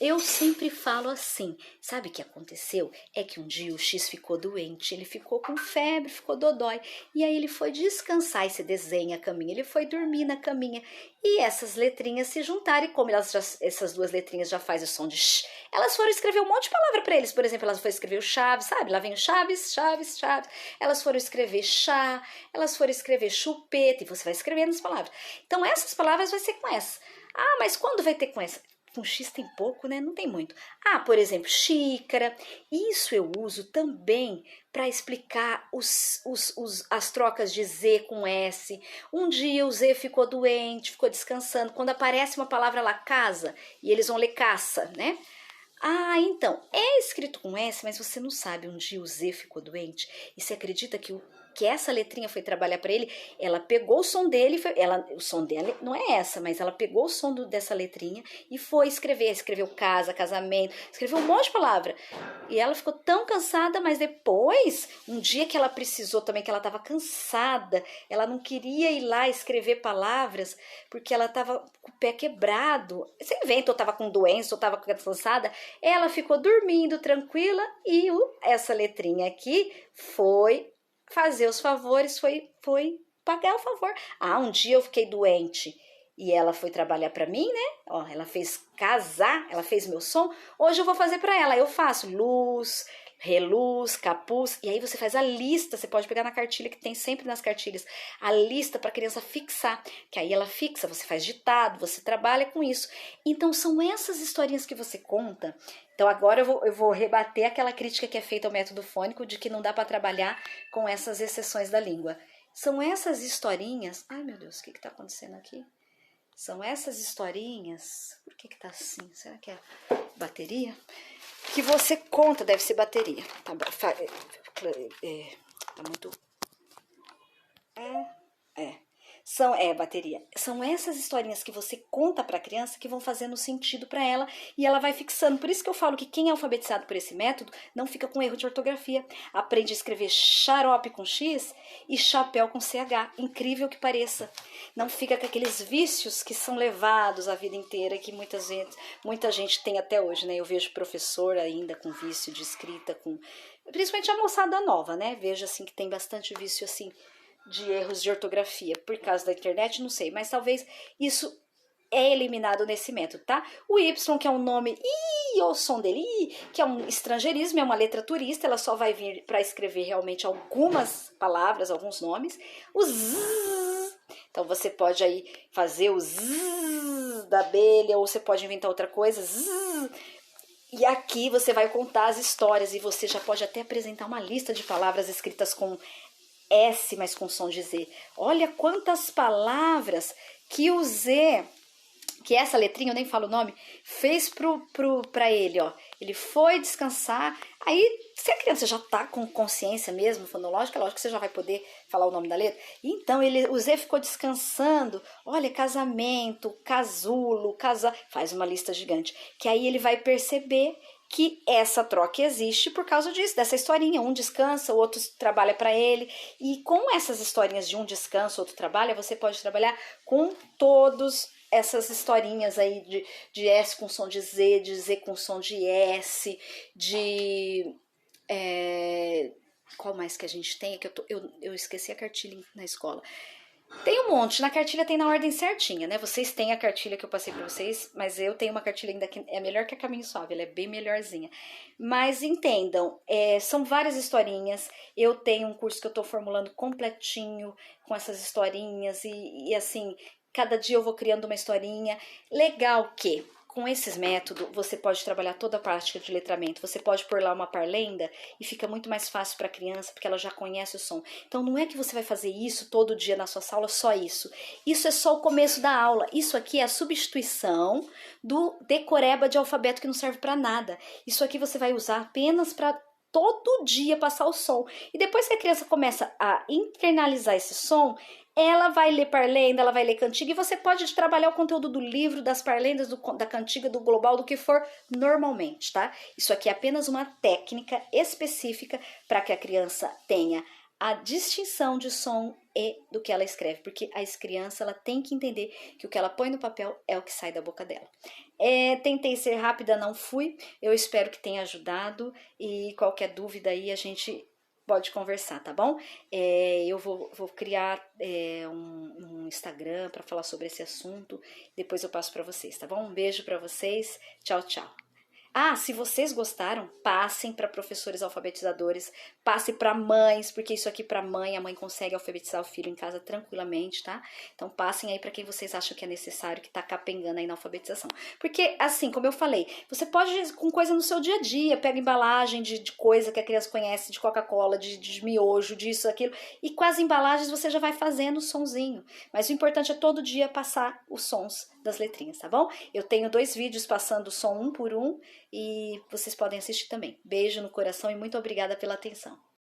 eu sempre falo assim, sabe o que aconteceu? É que um dia o X ficou doente, ele ficou com febre, ficou dodói, e aí ele foi descansar, e você desenha a caminha, ele foi dormir na caminha, e essas letrinhas se juntaram, e como essas duas letrinhas já fazem o som de X, elas foram escrever um monte de palavra para eles, por exemplo, elas foram escrever o Chaves, sabe? Lá vem o Chaves, Chaves, Chaves, elas foram escrever chá, elas foram escrever chupeta, e você vai escrevendo as palavras. Então essas palavras vai ser com essa. Ah, mas quando vai ter com essa? Com X tem pouco, né? Não tem muito. Ah, por exemplo, xícara. Isso eu uso também para explicar as trocas de Z com S. Um dia o Z ficou doente, ficou descansando. Quando aparece uma palavra lá, casa, e eles vão ler caça, né? Ah, então, é escrito com S, mas você não sabe, um dia o Z ficou doente e você acredita que essa letrinha foi trabalhar para ele, ela pegou o som dele, o som dela não é essa, mas ela pegou o som dessa letrinha e foi escreveu casa, casamento, escreveu um monte de palavra. E ela ficou tão cansada, mas depois, um dia que ela precisou também, que ela estava cansada, ela não queria ir lá escrever palavras, porque ela estava com o pé quebrado. Você inventa, ou estava com doença, ou estava cansada, ela ficou dormindo tranquila e essa letrinha aqui foi fazer os favores, foi pagar o favor. Ah, um dia eu fiquei doente e ela foi trabalhar para mim, né? Ó, ela fez casar, ela fez meu som. Hoje eu vou fazer para ela. Eu faço luz, reluz, capuz. E aí você faz a lista. Você pode pegar na cartilha, que tem sempre nas cartilhas, a lista para a criança fixar. Que aí ela fixa, você faz ditado, você trabalha com isso. Então são essas historinhas que você conta. Então agora eu vou rebater aquela crítica que é feita ao método fônico de que não dá para trabalhar com essas exceções da língua. São essas historinhas... Ai, meu Deus, o que está acontecendo aqui? São essas historinhas... Por que tá assim? Será que é bateria? Que você conta, deve ser bateria. Tá muito... bateria. São essas historinhas que você conta para a criança que vão fazendo sentido para ela e ela vai fixando. Por isso que eu falo que quem é alfabetizado por esse método não fica com erro de ortografia. Aprende a escrever xarope com X e chapéu com CH. Incrível que pareça. Não fica com aqueles vícios que são levados a vida inteira, que muita gente tem até hoje, né? Eu vejo professor ainda com vício de escrita, principalmente a moçada nova, né? Vejo assim que tem bastante vício assim de erros de ortografia por causa da internet, não sei, mas talvez isso é eliminado nesse método, tá? O Y, que é um nome, o som dele, que é um estrangeirismo, é uma letra turista, ela só vai vir para escrever realmente algumas palavras, alguns nomes. O Z, então você pode aí fazer o Z da abelha, ou você pode inventar outra coisa, Z. E aqui você vai contar as histórias e você já pode até apresentar uma lista de palavras escritas com S, mas com som de Z. Olha quantas palavras que o Z, que essa letrinha, eu nem falo o nome, fez pra ele, ó. Ele foi descansar, aí se a criança já tá com consciência mesmo fonológica, lógico que você já vai poder falar o nome da letra. Então o Zé ficou descansando, olha, casamento, casulo, faz uma lista gigante, que aí ele vai perceber que essa troca existe por causa disso, dessa historinha, um descansa, o outro trabalha para ele, e com essas historinhas de um descansa, outro trabalha, você pode trabalhar com todos essas historinha aí de S com som de Z com som de S, qual mais que a gente tem? É que eu esqueci a cartilha na escola. Tem um monte, na cartilha tem na ordem certinha, né? Vocês têm a cartilha que eu passei pra vocês, mas eu tenho uma cartilha ainda que é melhor que a Caminho Suave, ela é bem melhorzinha. Mas entendam, são várias historinhas, eu tenho um curso que eu tô formulando completinho com essas historinhas e assim, cada dia eu vou criando uma historinha. Legal que com esses métodos, você pode trabalhar toda a prática de letramento. Você pode pôr lá uma parlenda e fica muito mais fácil para a criança, porque ela já conhece o som. Então, não é que você vai fazer isso todo dia na sua sala, só isso. Isso é só o começo da aula. Isso aqui é a substituição do decoreba de alfabeto que não serve para nada. Isso aqui você vai usar apenas para todo dia passar o som. E depois que a criança começa a internalizar esse som, ela vai ler parlenda, ela vai ler cantiga, e você pode trabalhar o conteúdo do livro, das parlendas, da cantiga, do global, do que for normalmente, tá? Isso aqui é apenas uma técnica específica para que a criança tenha a distinção de som e do que ela escreve, porque a criança ela tem que entender que o que ela põe no papel é o que sai da boca dela. Tentei ser rápida, não fui, eu espero que tenha ajudado, e qualquer dúvida aí a gente pode conversar, tá bom? Eu vou criar um Instagram para falar sobre esse assunto, depois eu passo para vocês, tá bom? Um beijo para vocês, tchau, tchau. Se vocês gostaram, passem para professores alfabetizadores, passe para mães, porque isso aqui para mãe, a mãe consegue alfabetizar o filho em casa tranquilamente, tá? Então passem aí para quem vocês acham que é necessário, que tá capengando aí na alfabetização. Porque, assim, como eu falei, você pode com coisa no seu dia a dia, pega embalagem de coisa que a criança conhece, de Coca-Cola, de miojo, disso, aquilo, e com as embalagens você já vai fazendo o sonzinho. Mas o importante é todo dia passar os sons das letrinhas, tá bom? Eu tenho 2 vídeos passando o som um por um, e vocês podem assistir também. Beijo no coração e muito obrigada pela atenção.